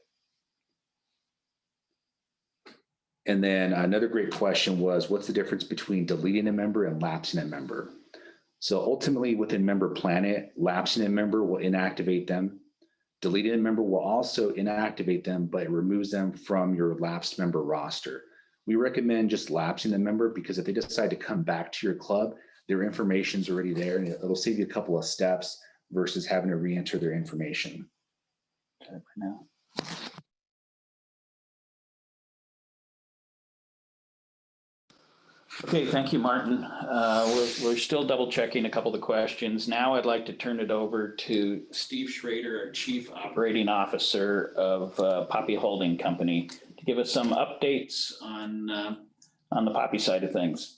And then another great question was, what's the difference between deleting a member and lapsing a member? So ultimately within Member Planet, lapsing a member will inactivate them. Deleting a member will also inactivate them, but it removes them from your lapsed member roster. We recommend just lapsing a member because if they decide to come back to your club, their information's already there and it'll save you a couple of steps versus having to re-enter their information. For now. Okay, thank you, Martin. We're still double checking a couple of the questions. Now I'd like to turn it over to Steve Schrader, our Chief Operating Officer of Poppy Holding Company, to give us some updates on the Poppy side of things.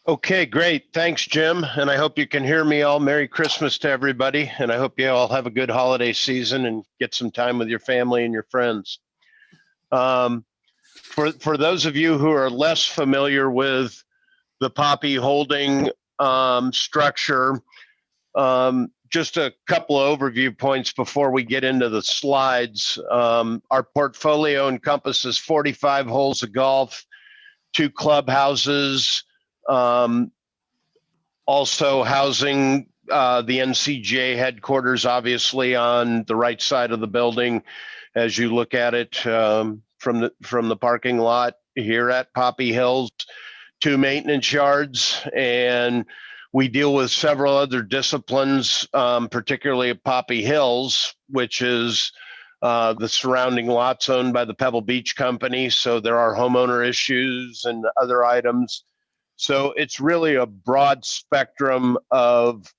Okay, great. Thanks, Jim. And I hope you can hear me all. Merry Christmas to everybody. And I hope you all have a good holiday season and get some time with your family and your friends. For those of you who are less familiar with the Poppy Holding structure, just a couple of overview points before we get into the slides. Our portfolio encompasses 45 holes of golf, 2 clubhouses, also housing the NCGA headquarters, obviously on the right side of the building as you look at it from the parking lot here at Poppy Hills, 2 maintenance yards, and we deal with several other disciplines, particularly at Poppy Hills, which is the surrounding lots owned by the Pebble Beach Company. So there are homeowner issues and other items. So it's really a broad spectrum of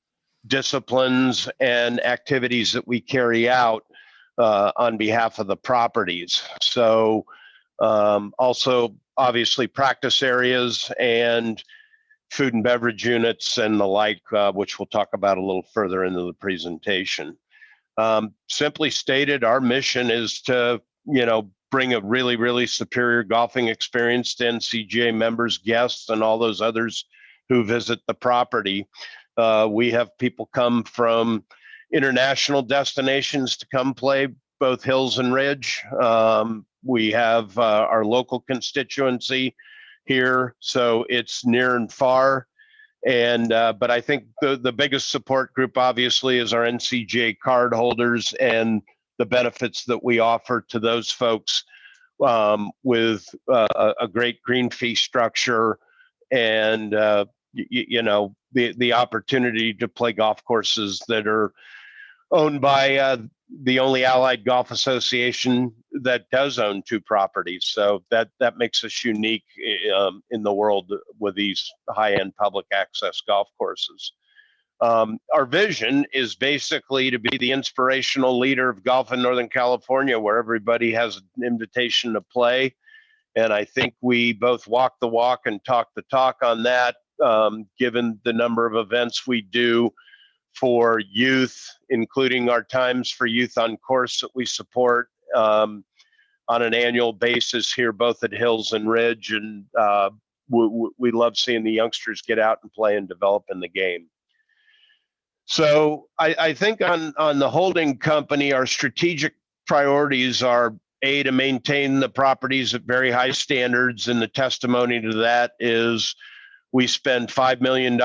disciplines and activities that we carry out on behalf of the properties. So also obviously practice areas and food and beverage units and the like, which we'll talk about a little further into the presentation. Simply stated, our mission is to, bring a really, really superior golfing experience to NCGA members, guests, and all those others who visit the property. We have people come from international destinations to come play both Hills and Ridge. We have our local constituency here, so it's near and far. And but I think the biggest support group obviously is our NCGA card holders and the benefits that we offer to those folks with a great green fee structure and the opportunity to play golf courses that are owned by the only allied golf association that does own 2 properties. So that makes us unique in the world with these high-end public access golf courses. Our vision is basically to be the inspirational leader of golf in Northern California, where everybody has an invitation to play. And I think we both walk the walk and talk the talk on that, given the number of events we do for youth, including our Times for Youth on Course that we support on an annual basis here, both at Hills and Ridge. And we love seeing the youngsters get out and play and develop in the game. So I think on the holding company, our strategic priorities are to maintain the properties at very high standards. And the testimony to that is we spend $5 million,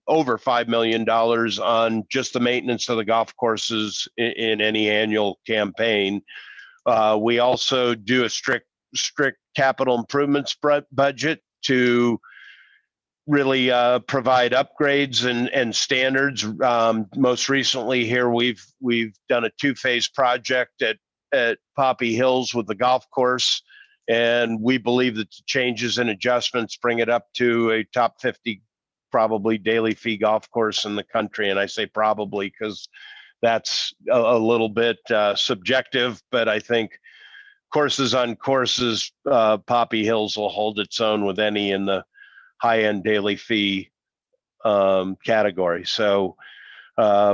over $5 million on just the maintenance of the golf courses in any annual campaign. We also do a strict capital improvements budget to really provide upgrades and standards. Most recently here, we've done a 2-phase project at Poppy Hills with the golf course, and we believe that the changes and adjustments bring it up to a top 50 probably daily fee golf course in the country. And I say probably because that's a little bit subjective, but I think courses on courses, Poppy Hills will hold its own with any in the high-end daily fee category. So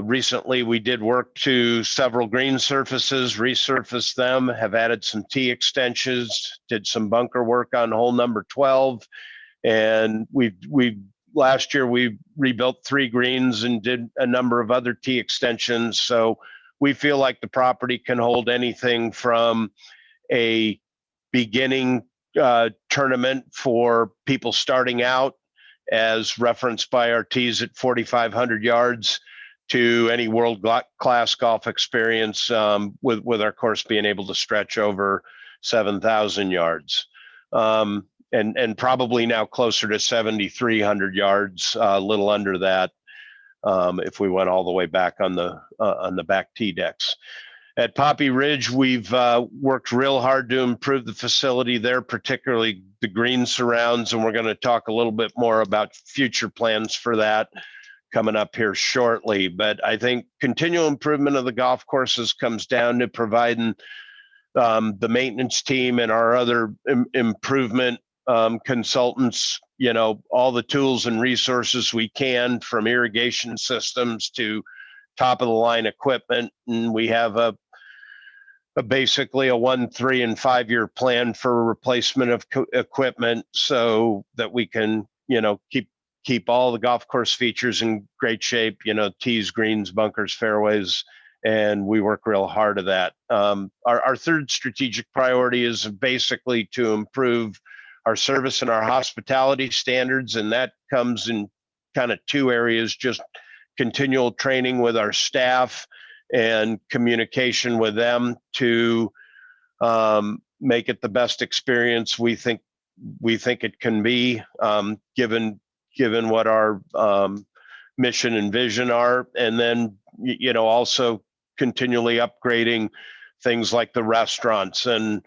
recently we did work to several green surfaces, resurfaced them, have added some tee extensions, did some bunker work on hole number 12. And last year we rebuilt 3 greens and did a number of other tee extensions. So we feel like the property can hold anything from a beginning tournament for people starting out, as referenced by our tees at 4,500 yards, to any world-class golf experience, with our course being able to stretch over 7,000 yards. And probably now closer to 7,300 yards, a little under that, if we went all the way back on the back tee decks. At Poppy Ridge, we've worked real hard to improve the facility there, particularly the green surrounds, and we're going to talk a little bit more about future plans for that coming up here shortly. But I think continual improvement of the golf courses comes down to providing the maintenance team and our other improvement consultants, all the tools and resources we can, from irrigation systems to top of the line equipment. And we have basically a 1, 3, and 5 year plan for replacement of equipment, so that we can, keep all the golf course features in great shape, tees, greens, bunkers, fairways, and we work real hard at that. Our third strategic priority is basically to improve our service and our hospitality standards, and that comes in kind of two areas: just continual training with our staff and communication with them to make it the best experience we think it can be, given what our mission and vision are. And then also continually upgrading things like the restaurants and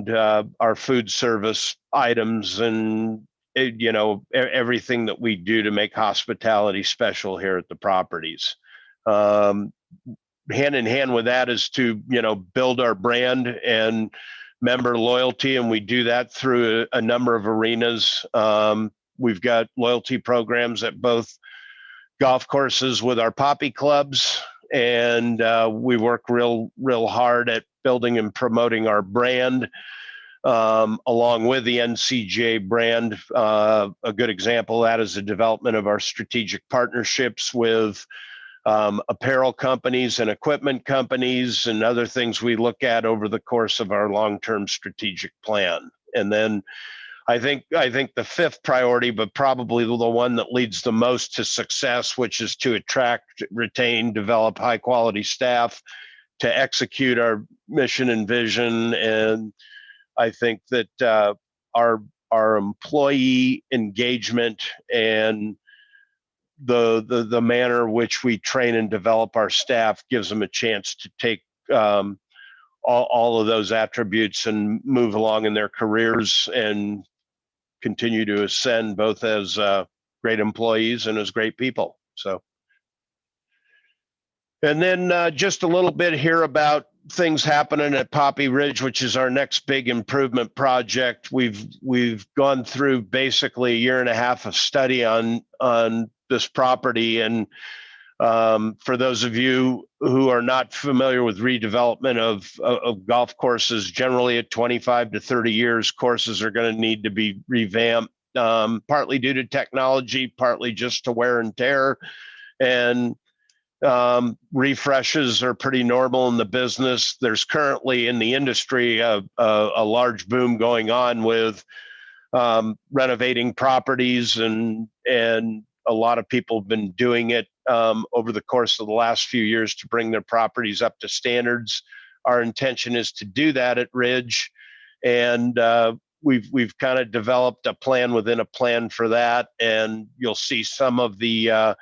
our food service items, and everything that we do to make hospitality special here at the properties. Hand in hand with that is to build our brand and member loyalty, and we do that through a number of arenas. We've got loyalty programs at both golf courses with our Poppy clubs, and we work real hard at building and promoting our brand, along with the NCGA brand. A good example of that is the development of our strategic partnerships with apparel companies and equipment companies and other things we look at over the course of our long-term strategic plan. And then I think the fifth priority, but probably the one that leads the most to success, which is to attract, retain, develop high quality staff to execute our mission and vision. And I think that our employee engagement and the manner in which we train and develop our staff gives them a chance to take all of those attributes and move along in their careers and continue to ascend, both as great employees and as great people. So, and then just a little bit here about things happening at Poppy Ridge, which is our next big improvement project. We've gone through basically a year and a half of study on this property, and for those of you who are not familiar with redevelopment of golf courses, generally at 25 to 30 years, courses are going to need to be revamped, partly due to technology, partly just to wear and tear. And refreshes are pretty normal in the business. There's currently in the industry a large boom going on with renovating properties, and a lot of people have been doing it over the course of the last few years to bring their properties up to standards. Our intention is to do that at Ridge, and we've kind of developed a plan within a plan for that, and you'll see some of the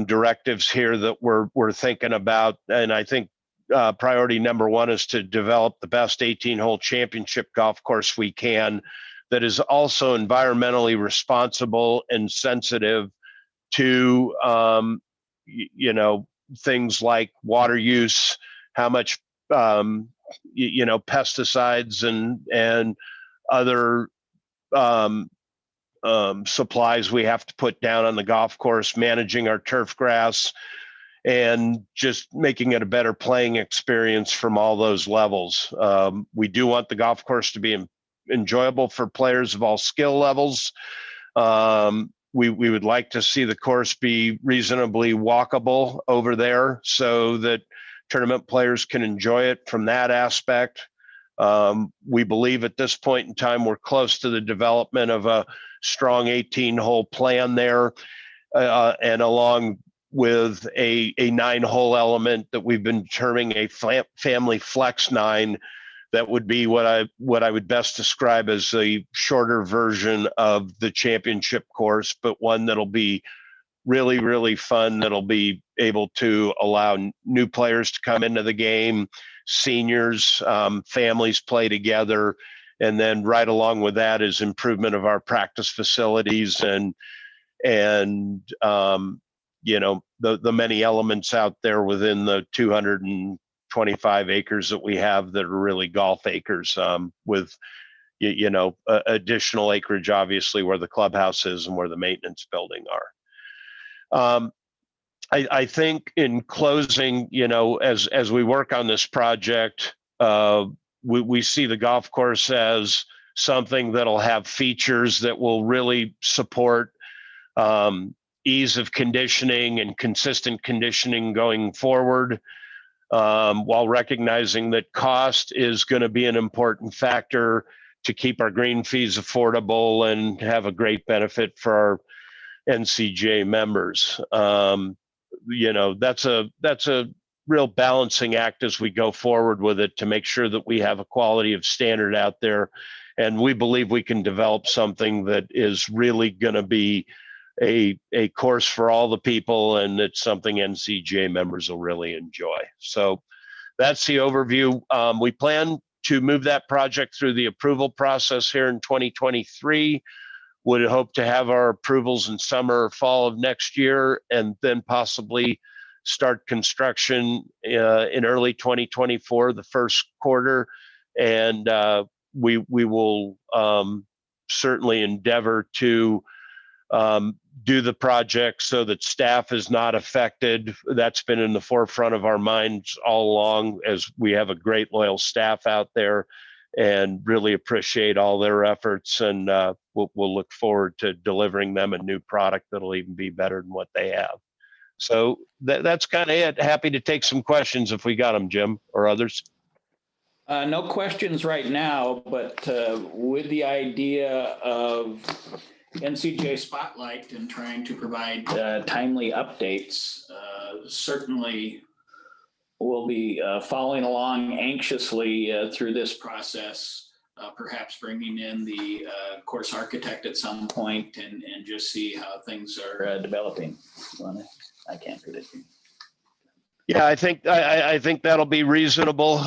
directives here that we're thinking about. And I think priority number one is to develop the best 18-hole championship golf course we can, that is also environmentally responsible and sensitive to things like water use, how much pesticides and other supplies we have to put down on the golf course, managing our turf grass, and just making it a better playing experience from all those levels. We do want the golf course to be enjoyable for players of all skill levels. We would like to see the course be reasonably walkable over there, so that tournament players can enjoy it from that aspect. We believe at this point in time, we're close to the development of a strong 18-hole plan there, and along with a 9-hole element that we've been terming a family flex 9. That would be what I would best describe as a shorter version of the championship course, but one that'll be really, really fun. That'll be able to allow new players to come into the game, seniors, families play together. And then right along with that is improvement of our practice facilities and you know, the many elements out there within the 225 acres that we have that are really golf acres, with you know, additional acreage obviously where the clubhouse is and where the maintenance building are. I think in closing, you know, as we work on this project, we see the golf course as something that'll have features that will really support ease of conditioning and consistent conditioning going forward, while recognizing that cost is going to be an important factor to keep our green fees affordable and have a great benefit for our NCGA members. You know, that's a real balancing act as we go forward with it to make sure that we have a quality of standard out there. And we believe we can develop something that is really going to be a course for all the people, and it's something NCGA members will really enjoy. So that's the overview. We plan to move that project through the approval process here in 2023. Would hope to have our approvals in summer or fall of next year, and then possibly start construction in early 2024, the first quarter. And we will certainly endeavor to do the project so that staff is not affected. That's been in the forefront of our minds all along, as we have a great loyal staff out there and really appreciate all their efforts. And we'll look forward to delivering them a new product that'll even be better than what they have. So that's kind of it. Happy to take some questions if we got them, Jim, or others. No questions right now, but with the idea of NCGA Spotlight and trying to provide timely updates, certainly we'll be following along anxiously through this process, perhaps bringing in the course architect at some point and just see how things are developing. I can't predict. Yeah, I think that'll be reasonable.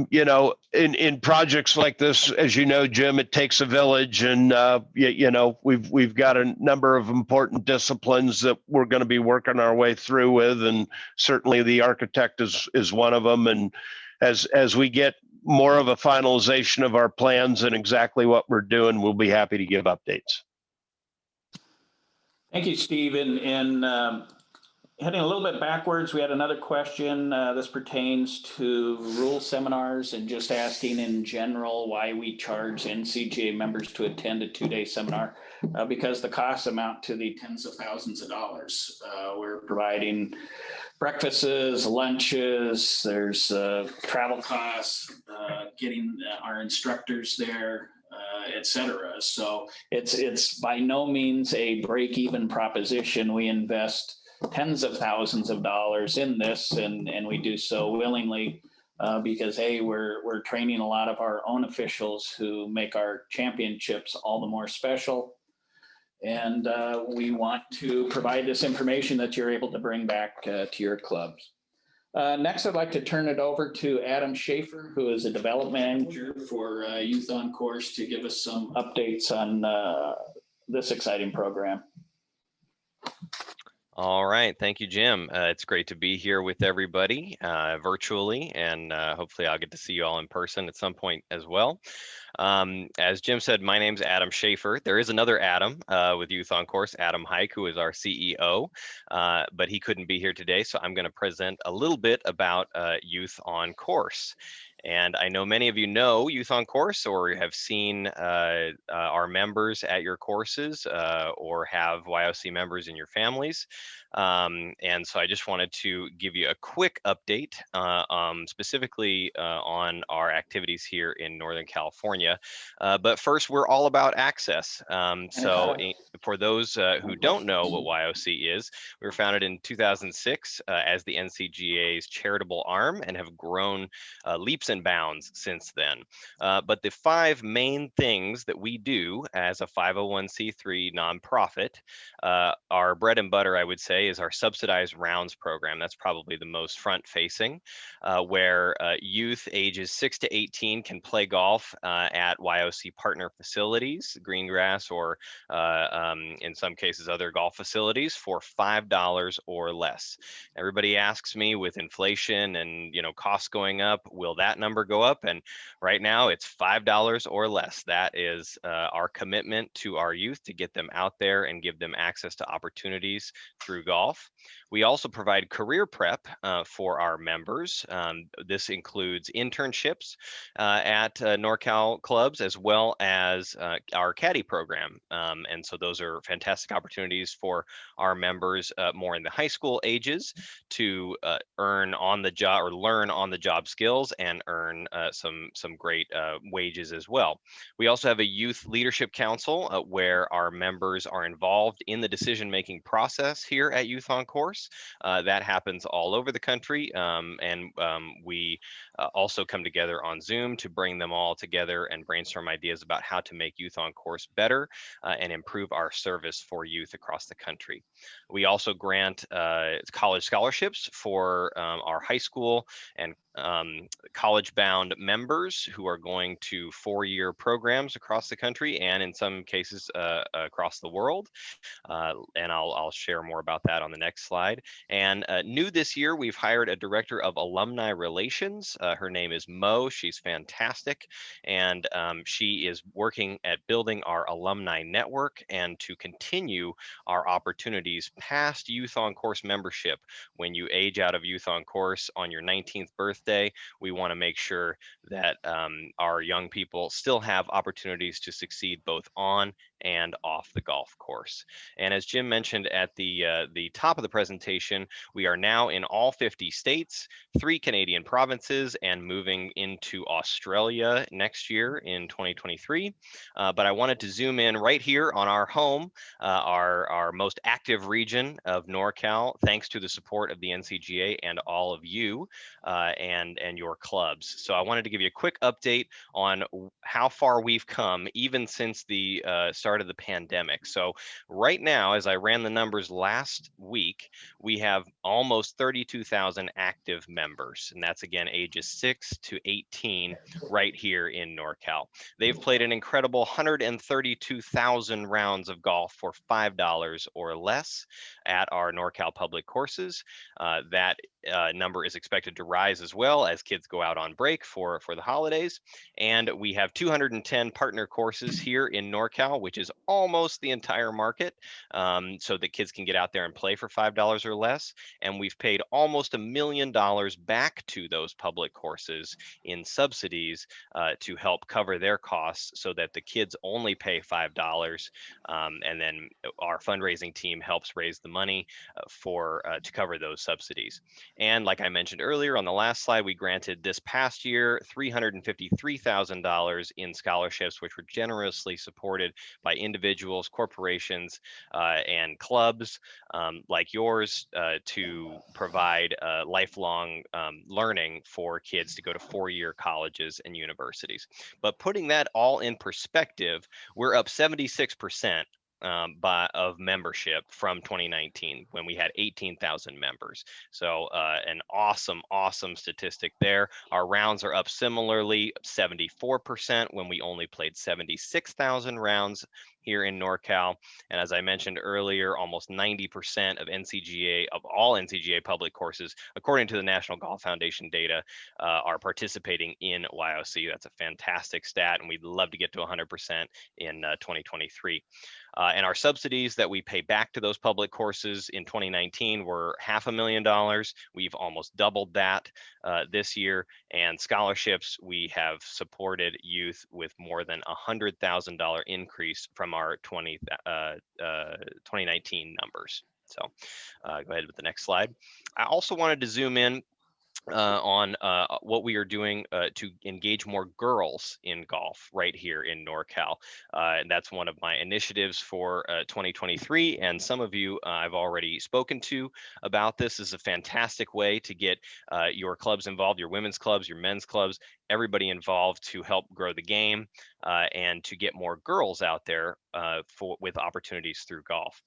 You know, in projects like this, as you know, Jim, it takes a village, and you know, we've got a number of important disciplines that we're going to be working our way through with, and certainly the architect is one of them. And as we get more of a finalization of our plans and exactly what we're doing, we'll be happy to give updates. Thank you, Steve. And heading a little bit backwards, we had another question. This pertains to rule seminars and just asking in general why we charge NCGA members to attend a 2-day seminar, because the costs amount to the tens of thousands of dollars. We're providing breakfasts, lunches, there's travel costs, getting our instructors there, et cetera. So it's by no means a break-even proposition. We invest tens of thousands of dollars in this, and we do so willingly because we're training a lot of our own officials who make our championships all the more special, and we want to provide this information that you're able to bring back to your clubs. Next, I'd like to turn it over to Adam Schaefer, who is a development manager for Youth on Course, to give us some updates on this exciting program. All right. Thank you, Jim. It's great to be here with everybody virtually, and hopefully I'll get to see you all in person at some point as well. As Jim said, my name's Adam Schaefer. There is another Adam with Youth on Course, Adam Hike, who is our CEO, but he couldn't be here today, so I'm going to present a little bit about Youth on Course. And I know many of you know Youth on Course or have seen our members at your courses or have YOC members in your families. And so I just wanted to give you a quick update, specifically on our activities here in Northern California. But first, we're all about access. For those who don't know what YOC is, we were founded in 2006 as the NCGA's charitable arm and have grown leaps and bounds since then. But the 5 main things that we do as a 501c3 nonprofit, our bread and butter, I would say, is our subsidized rounds program. That's probably the most front facing, where youth ages 6 to 18 can play golf at YOC partner facilities, Greengrass, or in some cases other golf facilities for $5 or less. Everybody asks me, with inflation and costs going up, will that number go up? And right now it's $5 or less. That is our commitment to our youth, to get them out there and give them access to opportunities through golf. We also provide career prep for our members. This includes internships at NorCal clubs, as well as our caddy program. And so those are fantastic opportunities for our members more in the high school ages to earn on the job or learn on the job skills and earn some great wages as well. We also have a youth leadership council where our members are involved in the decision-making process here at Youth on Course. That happens all over the country, and we also come together on Zoom to bring them all together and brainstorm ideas about how to make Youth on Course better and improve our service for youth across the country. We also grant college scholarships for our high school and college-bound members who are going to 4-year programs across the country and in some cases across the world. And I'll share more about that on the next slide. And new this year, we've hired a director of alumni relations. Her name is Mo. She's fantastic. And she is working at building our alumni network and to continue our opportunities past Youth on Course membership. When you age out of Youth on Course on your 19th birthday, we want to make sure that our young people still have opportunities to succeed both on and off the golf course. And as Jim mentioned at the top of the presentation, we are now in all 50 states, 3 Canadian provinces, and moving into Australia next year in 2023. But I wanted to zoom in right here on our home, our most active region of NorCal, thanks to the support of the NCGA and all of you and your clubs. So I wanted to give you a quick update on how far we've come even since the start of the pandemic. So right now, as I ran the numbers last week, we have almost 32,000 active members, and that's again ages 6 to 18 right here in NorCal. They've played an incredible 132,000 rounds of golf for $5 or less at our NorCal public courses. That number is expected to rise as well as kids go out on break for the holidays. And we have 210 partner courses here in NorCal, which is almost the entire market, so that kids can get out there and play for $5 or less. And we've paid almost $1 million back to those public courses in subsidies to help cover their costs so that the kids only pay $5. And then our fundraising team helps raise the money to cover those subsidies. And like I mentioned earlier on the last slide, we granted this past year $353,000 in scholarships, which were generously supported by individuals, corporations, and clubs like yours to provide lifelong learning for kids to go to 4-year colleges and universities. But putting that all in perspective, we're up 76% of membership from 2019 when we had 18,000 members. So an awesome statistic there. Our rounds are up similarly, 74% when we only played 76,000 rounds here in NorCal. And as I mentioned earlier, almost 90% of all NCGA public courses, according to the National Golf Foundation data, are participating in YOC. That's a fantastic stat, and we'd love to get to 100% in 2023. And our subsidies that we pay back to those public courses in 2019 were $500,000. We've almost doubled that this year. And scholarships, we have supported youth with more than $100,000 increase from our 2019 numbers. So go ahead with the next slide. I also wanted to zoom in on what we are doing to engage more girls in golf right here in NorCal. And that's one of my initiatives for 2023. And some of you I've already spoken to about this. This is a fantastic way to get your clubs involved, your women's clubs, your men's clubs, everybody involved to help grow the game and to get more girls out there with opportunities through golf.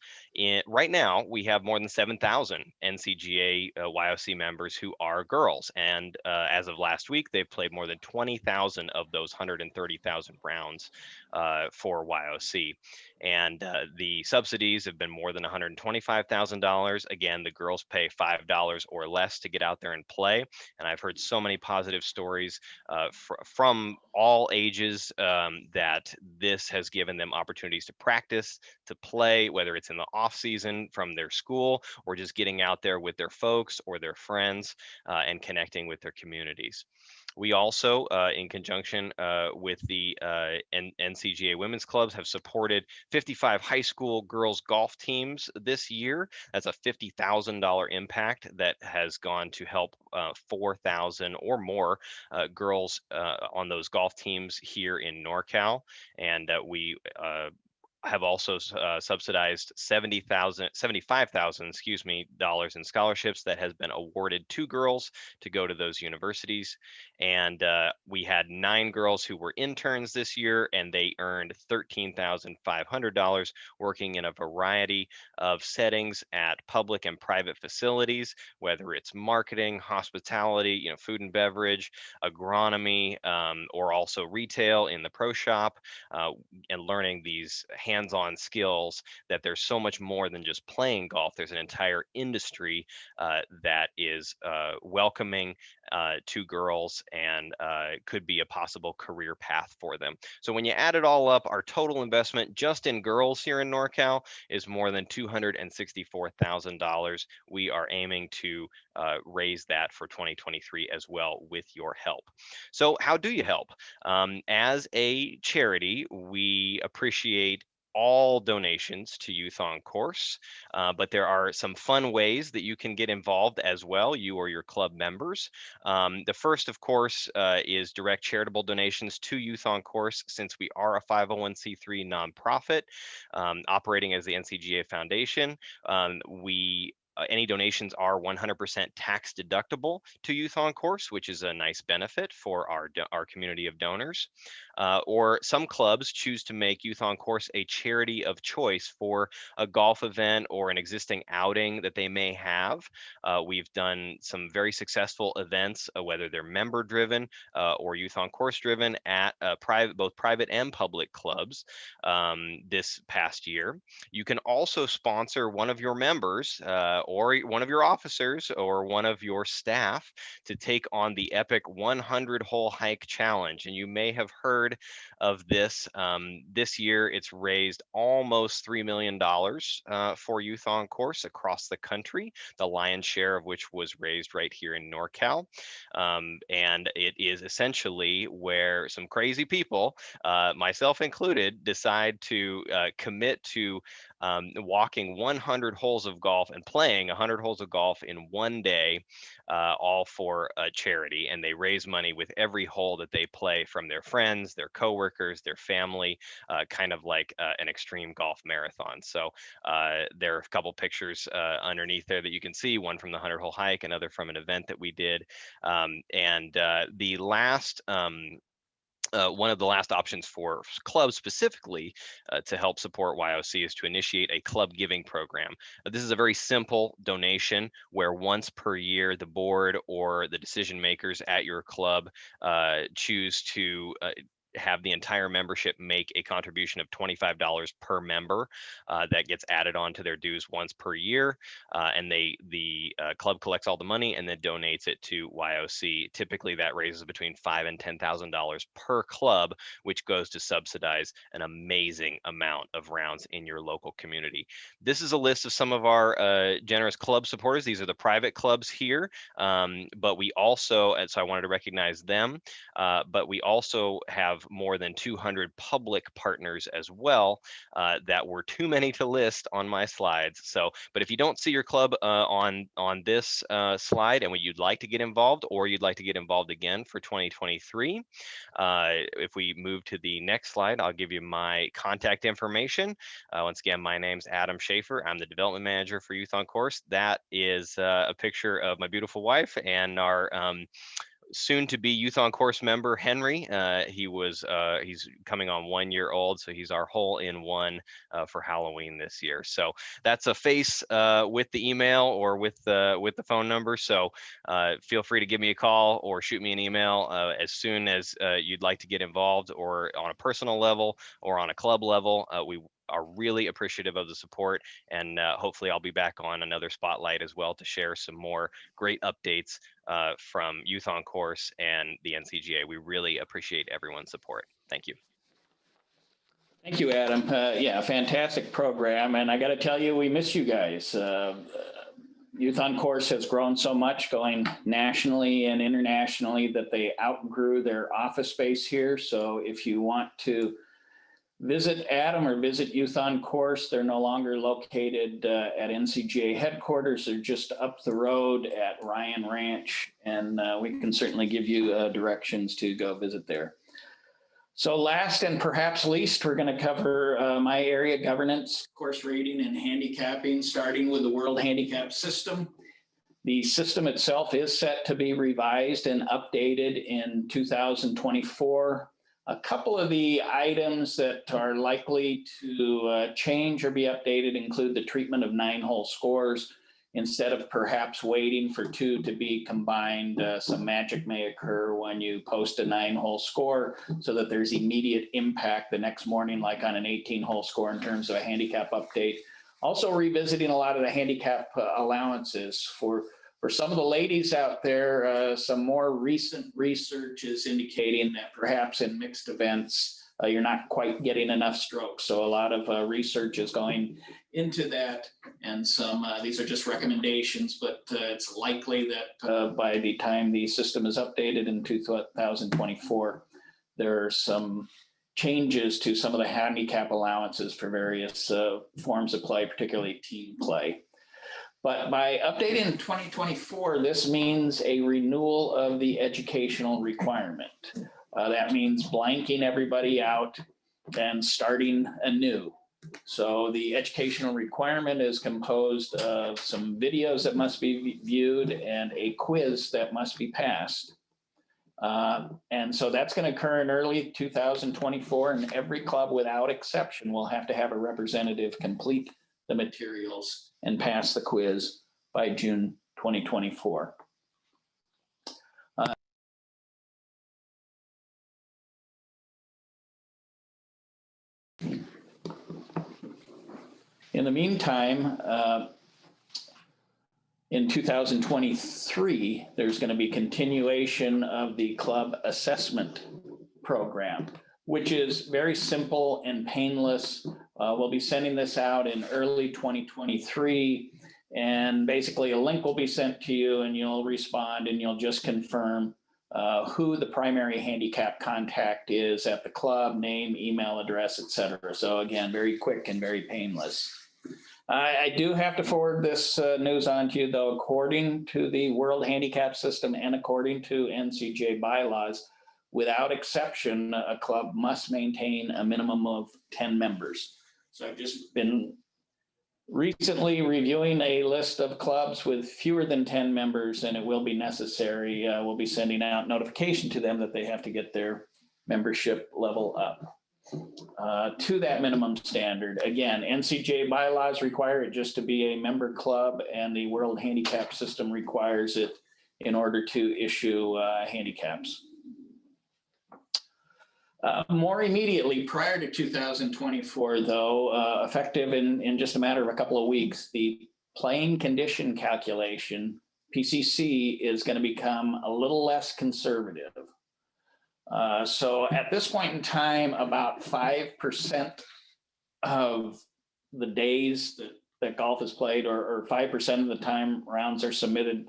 Right now, we have more than 7,000 NCGA YOC members who are girls. And as of last week, they've played more than 20,000 of those 130,000 rounds for YOC. And the subsidies have been more than $125,000. Again, the girls pay $5 or less to get out there and play. And I've heard so many positive stories from all ages that this has given them opportunities to practice, to play, whether it's in the off season from their school or just getting out there with their folks or their friends and connecting with their communities. We also, in conjunction with the NCGA women's clubs, have supported 55 high school girls golf teams this year. That's a $50,000 impact that has gone to help 4,000 or more girls on those golf teams here in NorCal. And we have also subsidized $75,000, excuse me, dollars in scholarships that has been awarded to girls to go to those universities. And we had 9 girls who were interns this year, and they earned $13,500 working in a variety of settings at public and private facilities, whether it's marketing, hospitality, food and beverage, agronomy, or also retail in the pro shop, and learning these hands-on skills that there's so much more than just playing golf. There's an entire industry that is welcoming to girls and could be a possible career path for them. So when you add it all up, our total investment just in girls here in NorCal is more than $264,000. We are aiming to raise that for 2023 as well with your help. So how do you help? As a charity, we appreciate all donations to Youth on Course, but there are some fun ways that you can get involved as well, you or your club members. The first, of course, is direct charitable donations to Youth on Course, since we are a 501c3 nonprofit operating as the NCGA Foundation. Any donations are 100% tax deductible to Youth on Course, which is a nice benefit for our community of donors. Or some clubs choose to make Youth on Course a charity of choice for a golf event or an existing outing that they may have. We've done some very successful events, whether they're member driven or Youth on Course driven at both private and public clubs this past year. You can also sponsor one of your members or one of your officers or one of your staff to take on the epic 100-hole hike challenge. And you may have heard of this. This year, it's raised almost $3 million for Youth on Course across the country, the lion's share of which was raised right here in NorCal. And it is essentially where some crazy people, myself included, decide to commit to walking 100 holes of golf and playing 100 holes of golf in one day, all for a charity. And they raise money with every hole that they play from their friends, their coworkers, their family, kind of like an extreme golf marathon. So there are a couple pictures underneath there that you can see, one from the 100-hole hike, another from an event that we did. The last one of the last options for clubs specifically to help support YOC is to initiate a club giving program. This is a very simple donation where once per year the board or the decision makers at your club choose to have the entire membership make a contribution of $25 per member that gets added on to their dues once per year. And the club collects all the money and then donates it to YOC. Typically that raises between $5,000 and $10,000 per club, which goes to subsidize an amazing amount of rounds in your local community. This is a list of some of our generous club supporters. These are the private clubs here, but we also, and so I wanted to recognize them, but we also have have more than 200 public partners as well that were too many to list on my slides. So, but if you don't see your club on this slide and you'd like to get involved, or you'd like to get involved again for 2023, if we move to the next slide, I'll give you my contact information. Once again, my name's Adam Schaefer. I'm the development manager for Youth on Course. That is a picture of my beautiful wife and our soon to be Youth on Course member, Henry. He's coming on 1 year old, so he's our hole-in-one for Halloween this year. So that's a face with the email or with the phone number. So feel free to give me a call or shoot me an email as soon as you'd like to get involved, or on a personal level or on a club level. We are really appreciative of the support, and hopefully I'll be back on another spotlight as well to share some more great updates from Youth on Course and the NCGA. We really appreciate everyone's support. Thank you. Thank you, Adam. Yeah, fantastic program. And I got to tell you, we miss you guys. Youth on Course has grown so much, going nationally and internationally, that they outgrew their office space here. So if you want to visit Adam or visit Youth on Course, they're no longer located at NCGA headquarters. They're just up the road at Ryan Ranch, and we can certainly give you directions to go visit there. So last and perhaps least, we're going to cover my area: governance, course rating, and handicapping, starting with the World Handicap System. The system itself is set to be revised and updated in 2024. A couple of the items that are likely to change or be updated include the treatment of 9-hole scores. Instead of perhaps waiting for 2 to be combined, some magic may occur when you post a 9-hole score, so that there's immediate impact the next morning, like on an 18-hole score, in terms of a handicap update. Also revisiting a lot of the handicap allowances. For some of the ladies out there, some more recent research is indicating that perhaps in mixed events, you're not quite getting enough strokes. So a lot of research is going into that, and these are just recommendations, but it's likely that by the time the system is updated in 2024, there are some changes to some of the handicap allowances for various forms of play, particularly team play. But by updating in 2024, this means a renewal of the educational requirement. That means blanking everybody out and starting anew. So the educational requirement is composed of some videos that must be viewed and a quiz that must be passed. And so that's going to occur in early 2024, and every club without exception will have to have a representative complete the materials and pass the quiz by June 2024. In the meantime, in 2023, there's going to be continuation of the club assessment program, which is very simple and painless. We'll be sending this out in early 2023, and basically a link will be sent to you, and you'll respond and you'll just confirm who the primary handicap contact is at the club: name, email address, etc. So again, very quick and very painless. I do have to forward this news on to you, though. According to the World Handicap System and according to NCGA bylaws, without exception, a club must maintain a minimum of 10 members. So I've just been recently reviewing a list of clubs with fewer than 10 members, and it will be necessary. We'll be sending out notification to them that they have to get their membership level up to that minimum standard. Again, NCGA bylaws require it just to be a member club, and the World Handicap System requires it in order to issue handicaps. More immediately, prior to 2024, though, effective in just a matter of a couple of weeks, the playing condition calculation, PCC, is going to become a little less conservative. So at this point in time, about 5% of the days that golf is played, or 5% of the time rounds are submitted,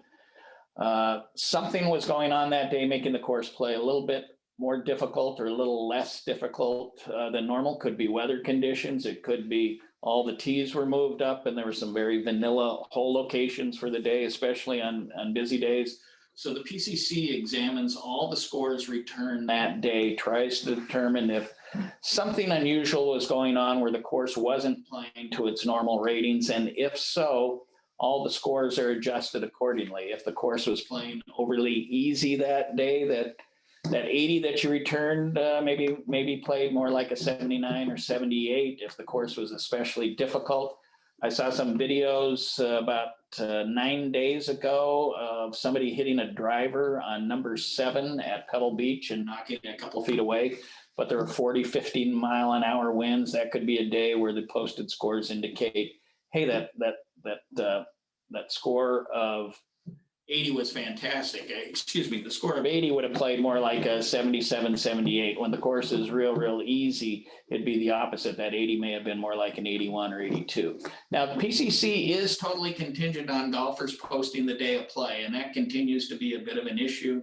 something was going on that day making the course play a little bit more difficult or a little less difficult than normal. Could be weather conditions. It could be all the tees were moved up and there were some very vanilla hole locations for the day, especially on busy days. So the PCC examines all the scores returned that day, tries to determine if something unusual was going on where the course wasn't playing to its normal ratings. And if so, all the scores are adjusted accordingly. If the course was playing overly easy that day, that 80 that you returned maybe played more like a 79 or 78. If the course was especially difficult, I saw some videos about 9 days ago of somebody hitting a driver on number 7 at Pebble Beach and knocking it a couple feet away, but there were 40, 50 mile an hour winds. That could be a day where the posted scores indicate, hey, that score of 80 was fantastic. Excuse me, the score of 80 would have played more like a 77, 78. When the course is real easy, it'd be the opposite. That 80 may have been more like an 81 or 82. Now, the PCC is totally contingent on golfers posting the day of play, and that continues to be a bit of an issue.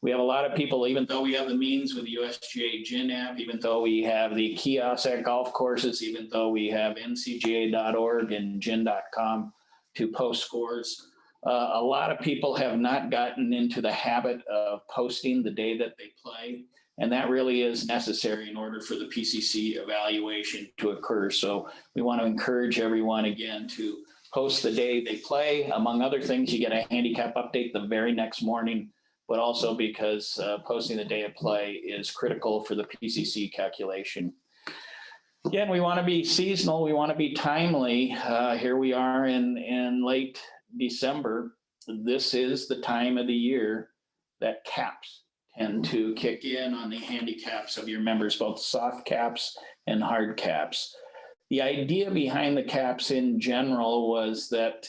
We have a lot of people, even though we have the means with the USGA GIN app, even though we have the kiosks at golf courses, even though we have ncga.org and gin.com to post scores, a lot of people have not gotten into the habit of posting the day that they play. And that really is necessary in order for the PCC evaluation to occur. So we want to encourage everyone again to post the day they play. Among other things, you get a handicap update the very next morning, but also because posting the day of play is critical for the PCC calculation. Again, we want to be seasonal. We want to be timely. Here we are in late December. This is the time of the year that caps tend to kick in on the handicaps of your members, both soft caps and hard caps. The idea behind the caps in general was that,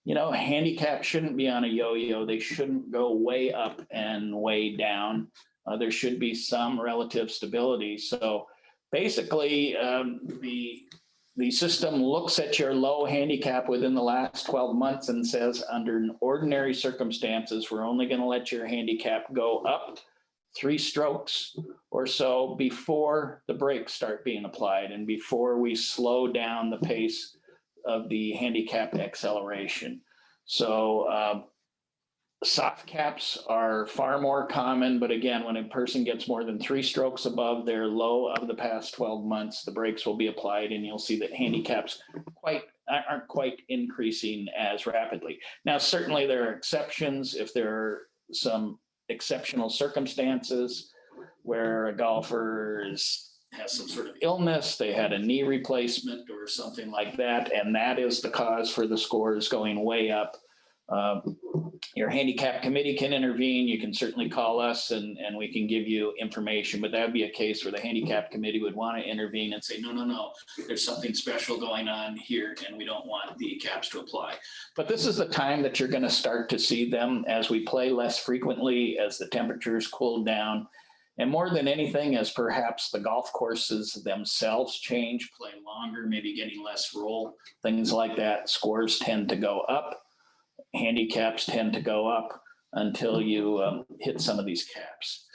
you know, handicaps shouldn't be on a yo-yo. They shouldn't go way up and way down. There should be some relative stability. So basically, the system looks at your low handicap within the last 12 months and says, under ordinary circumstances, we're only going to let your handicap go up 3 strokes or so before the brakes start being applied and before we slow down the pace of the handicap acceleration. So soft caps are far more common, but again, when a person gets more than 3 strokes above their low of the past 12 months, the brakes will be applied and you'll see that handicaps aren't quite increasing as rapidly. Now, certainly there are exceptions. If there are some exceptional circumstances where a golfer has some sort of illness, they had a knee replacement or something like that, and that is the cause for the scores going way up. Your handicap committee can intervene. You can certainly call us and we can give you information, but that would be a case where the handicap committee would want to intervene and say, no, there's something special going on here and we don't want the caps to apply. But this is the time that you're going to start to see them as we play less frequently, as the temperatures cool down. And more than anything, as perhaps the golf courses themselves change, play longer, maybe getting less roll, things like that, scores tend to go up. Handicaps tend to go up until you hit some of these caps.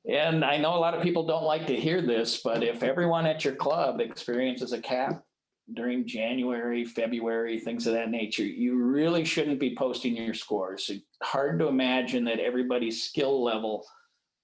And I know a lot of people don't like to hear this, but if everyone at your club experiences a cap during January, February, things of that nature, you really shouldn't be posting your scores. It's hard to imagine that everybody's skill level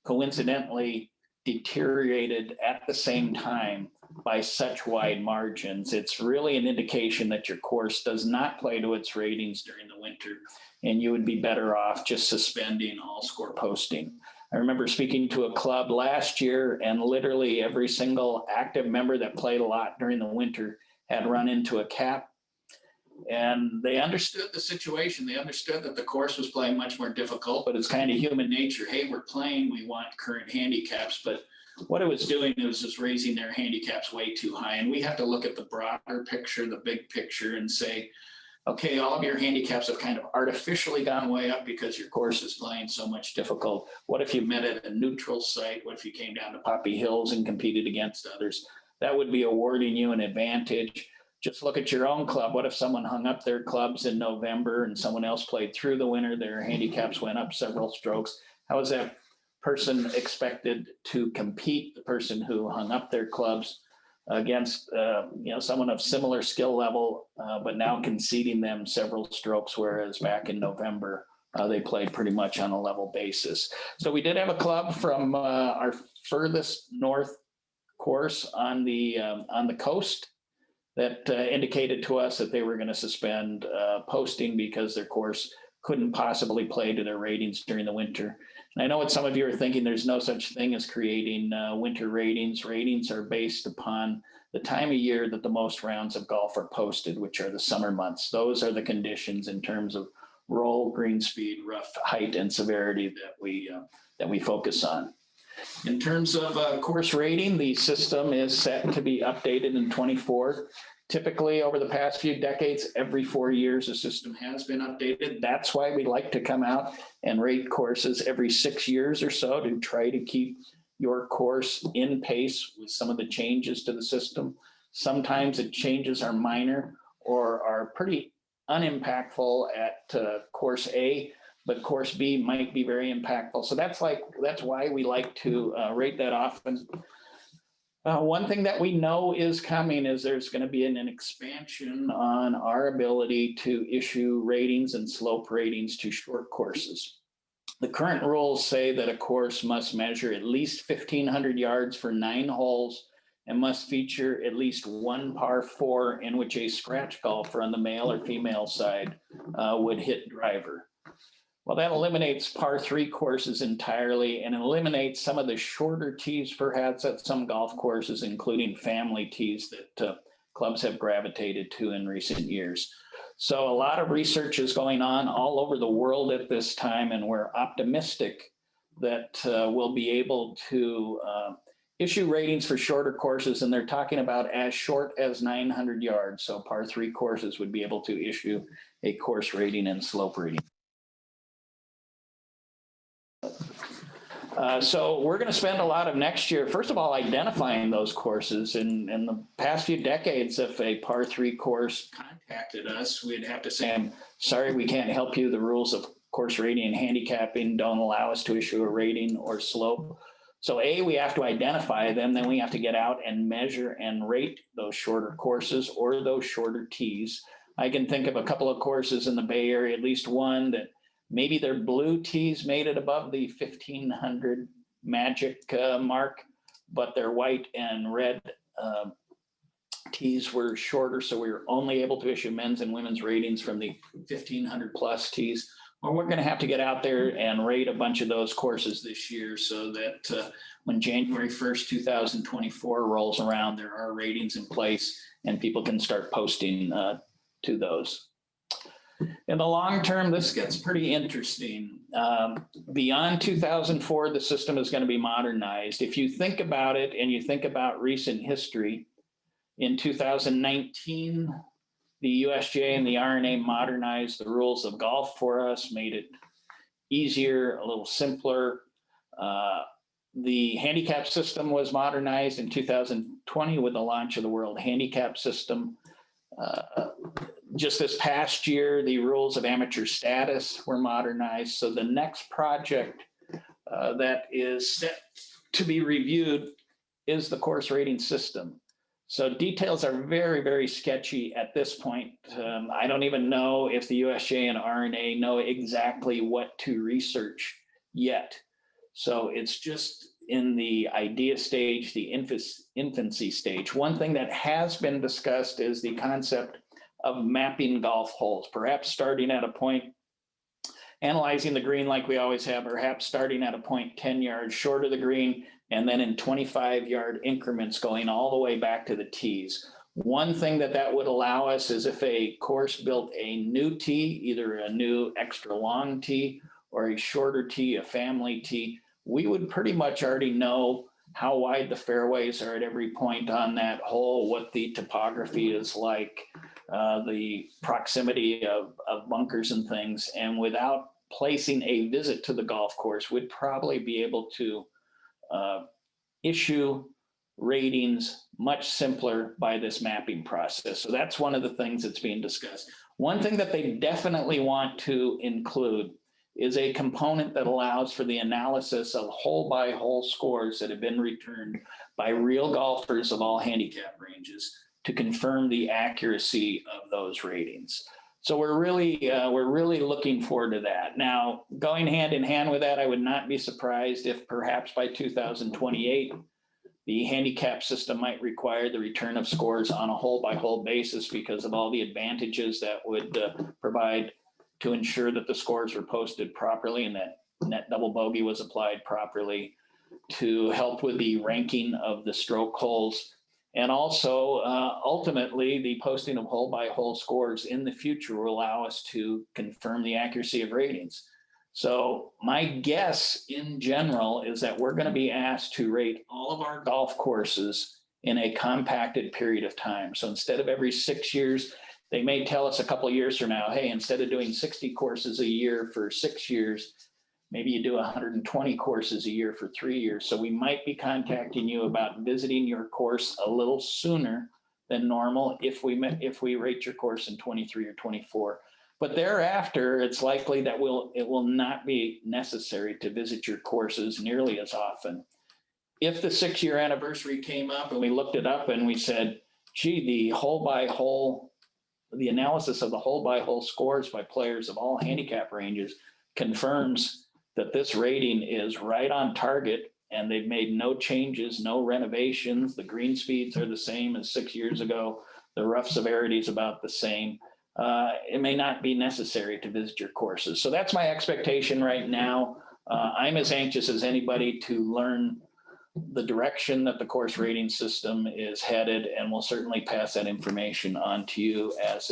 coincidentally deteriorated at the same time by such wide margins. It's really an indication that your course does not play to its ratings during the winter, and you would be better off just suspending all score posting. I remember speaking to a club last year, and literally every single active member that played a lot during the winter had run into a cap. And they understood the situation. They understood that the course was playing much more difficult, but it's kind of human nature. Hey, we're playing, we want current handicaps, but what it was doing was just raising their handicaps way too high. And we have to look at the broader picture, the big picture, and say, okay, all of your handicaps have kind of artificially gone way up because your course is playing so much difficult. What if you met at a neutral site? What if you came down to Poppy Hills and competed against others? That would be awarding you an advantage. Just look at your own club. What if someone hung up their clubs in November and someone else played through the winter? Their handicaps went up several strokes. How is that person expected to compete, the person who hung up their clubs against, someone of similar skill level, but now conceding them several strokes, whereas back in November, they played pretty much on a level basis. So we did have a club from our furthest north course on the coast that indicated to us that they were going to suspend posting because their course couldn't possibly play to their ratings during the winter. And I know what some of you are thinking, there's no such thing as creating winter ratings. Ratings are based upon the time of year that the most rounds of golf are posted, which are the summer months. Those are the conditions in terms of roll, green speed, rough height, and severity that we focus on. In terms of course rating, the system is set to be updated in 24. Typically, over the past few decades, every 4 years, the system has been updated. That's why we like to come out and rate courses every 6 years or so to try to keep your course in pace with some of the changes to the system. Sometimes the changes are minor or are pretty unimpactful at course A, but course B might be very impactful. So that's why we like to rate that often. One thing that we know is coming is there's going to be an expansion on our ability to issue ratings and slope ratings to short courses. The current rules say that a course must measure at least 1,500 yards for 9 holes and must feature at least one par 4 in which a scratch golfer on the male or female side would hit driver. Well, that eliminates par 3 courses entirely and eliminates some of the shorter tees perhaps at some golf courses, including family tees that clubs have gravitated to in recent years. So a lot of research is going on all over the world at this time, and we're optimistic that we'll be able to issue ratings for shorter courses, and they're talking about as short as 900 yards. So par 3 courses would be able to issue a course rating and slope rating. So we're going to spend a lot of next year, first of all, identifying those courses. In the past few decades, if a par 3 course contacted us, we'd have to say, I'm sorry, we can't help you. The rules of course rating and handicapping don't allow us to issue a rating or slope. So A, we have to identify them, then we have to get out and measure and rate those shorter courses or those shorter tees. I can think of a couple of courses in the Bay Area, at least one that maybe their blue tees made it above the 1,500 magic mark, but their white and red tees were shorter. So we were only able to issue men's and women's ratings from the 1,500 plus tees. Well, we're going to have to get out there and rate a bunch of those courses this year so that when January 1st, 2024 rolls around, there are ratings in place and people can start posting to those. In the long term, this gets pretty interesting. Beyond 2004, the system is going to be modernized. If you think about it and you think about recent history, in 2019, the USGA and the R&A modernized the rules of golf for us, made it easier, a little simpler. The handicap system was modernized in 2020 with the launch of the World Handicap System. Just this past year, the rules of amateur status were modernized. So the next project that is set to be reviewed is the course rating system. So details are very, very sketchy at this point. I don't even know if the USGA and R&A know exactly what to research yet. So it's just in the idea stage, the infancy stage. One thing that has been discussed is the concept of mapping golf holes, perhaps starting at a point, analyzing the green like we always have, perhaps starting at a point 10 yards short of the green, and then in 25-yard increments going all the way back to the tees. One thing that would allow us is if a course built a new tee, either a new extra long tee or a shorter tee, a family tee, we would pretty much already know how wide the fairways are at every point on that hole, what the topography is like, the proximity of bunkers and things. And without placing a visit to the golf course, we'd probably be able to issue ratings much simpler by this mapping process. So that's one of the things that's being discussed. One thing that they definitely want to include is a component that allows for the analysis of hole-by-hole scores that have been returned by real golfers of all handicap ranges to confirm the accuracy of those ratings. So we're really looking forward to that. Now, going hand in hand with that, I would not be surprised if perhaps by 2028, the handicap system might require the return of scores on a hole-by-hole basis because of all the advantages that would provide to ensure that the scores were posted properly and that net double bogey was applied properly, to help with the ranking of the stroke holes. And also, ultimately, the posting of hole-by-hole scores in the future will allow us to confirm the accuracy of ratings. So my guess in general is that we're going to be asked to rate all of our golf courses in a compacted period of time. So instead of every 6 years, they may tell us a couple of years from now, hey, instead of doing 60 courses a year for 6 years, maybe you do 120 courses a year for 3 years. So we might be contacting you about visiting your course a little sooner than normal if we rate your course in 23 or 24. But thereafter, it's likely that it will not be necessary to visit your courses nearly as often. If the 6-year anniversary came up and we looked it up and we said, gee, the analysis of the hole-by-hole scores by players of all handicap ranges confirms that this rating is right on target and they've made no changes, no renovations. The green speeds are the same as 6 years ago. The rough severity is about the same. It may not be necessary to visit your courses. So that's my expectation right now. I'm as anxious as anybody to learn the direction that the course rating system is headed, and we'll certainly pass that information on to you as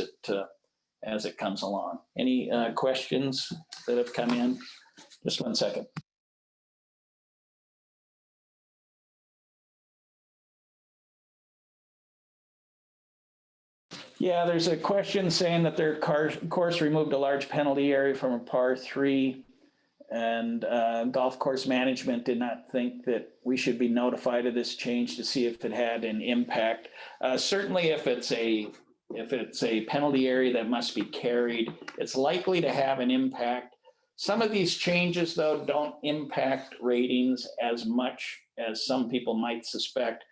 it comes along. Any questions that have come in? Just 1 second. Yeah, there's a question saying that their course removed a large penalty area from a par 3, and golf course management did not think that we should be notified of this change to see if it had an impact. Certainly, if it's a penalty area that must be carried, it's likely to have an impact. Some of these changes, though, don't impact ratings as much as some people might suspect.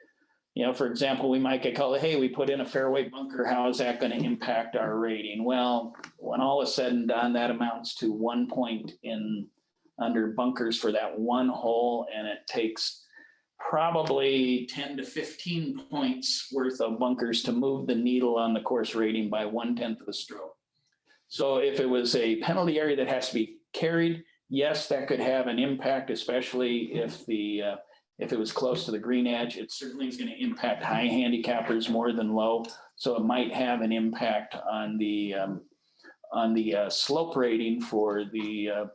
You know, for example, we might get called, hey, we put in a fairway bunker. How is that going to impact our rating? Well, when all is said and done, that amounts to 1 point under bunkers for that one hole, and it takes probably 10 to 15 points worth of bunkers to move the needle on the course rating by 1/10 of a stroke. So if it was a penalty area that has to be carried, yes, that could have an impact, especially if it was close to the green edge. It certainly is going to impact high handicappers more than low. So it might have an impact on the slope rating for the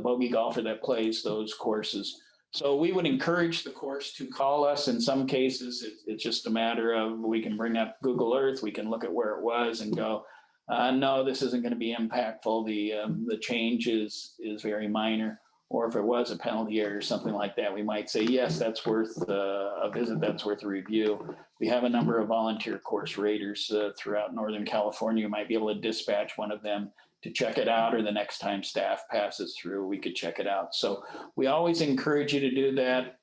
bogey golfer that plays those courses. So we would encourage the course to call us. In some cases, it's just a matter of, we can bring up Google Earth, we can look at where it was and go, no, this isn't going to be impactful. The change is very minor. Or if it was a penalty area or something like that, we might say, yes, that's worth a visit, that's worth a review. We have a number of volunteer course raters throughout Northern California. You might be able to dispatch one of them to check it out, or the next time staff passes through, we could check it out. So we always encourage you to do that.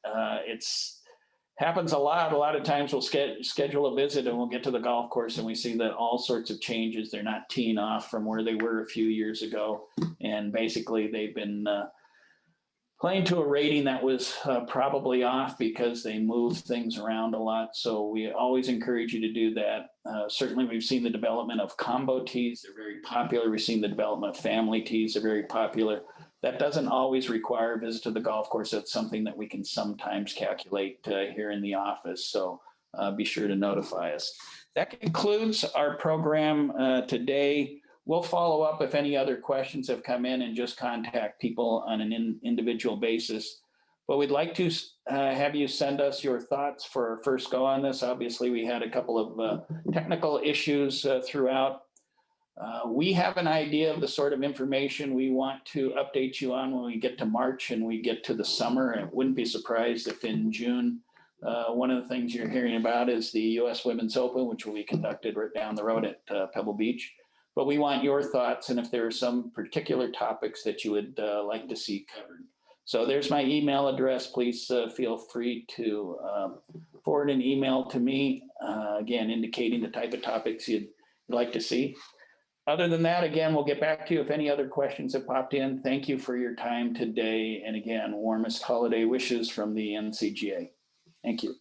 It's happens a lot. A lot of times we'll schedule a visit and we'll get to the golf course and we see that all sorts of changes. They're not teeing off from where they were a few years ago. And basically they've been playing to a rating that was probably off because they moved things around a lot. So we always encourage you to do that. Certainly we've seen the development of combo tees. They're very popular. We've seen the development of family tees. They're very popular. That doesn't always require a visit to the golf course. That's something that we can sometimes calculate here in the office. So be sure to notify us. That concludes our program today. We'll follow up if any other questions have come in and just contact people on an individual basis. But we'd like to have you send us your thoughts for our first go on this. Obviously, we had a couple of technical issues throughout. We have an idea of the sort of information we want to update you on when we get to March and we get to the summer. And wouldn't be surprised if in June, one of the things you're hearing about is the U.S. Women's Open, which will be conducted right down the road at Pebble Beach. but we want your thoughts and if there are some particular topics that you would like to see covered. So there's my email address. Please feel free to forward an email to me, again, indicating the type of topics you'd like to see. Other than that, again, we'll get back to you if any other questions have popped in. Thank you for your time today. And again, warmest holiday wishes from the NCGA. Thank you.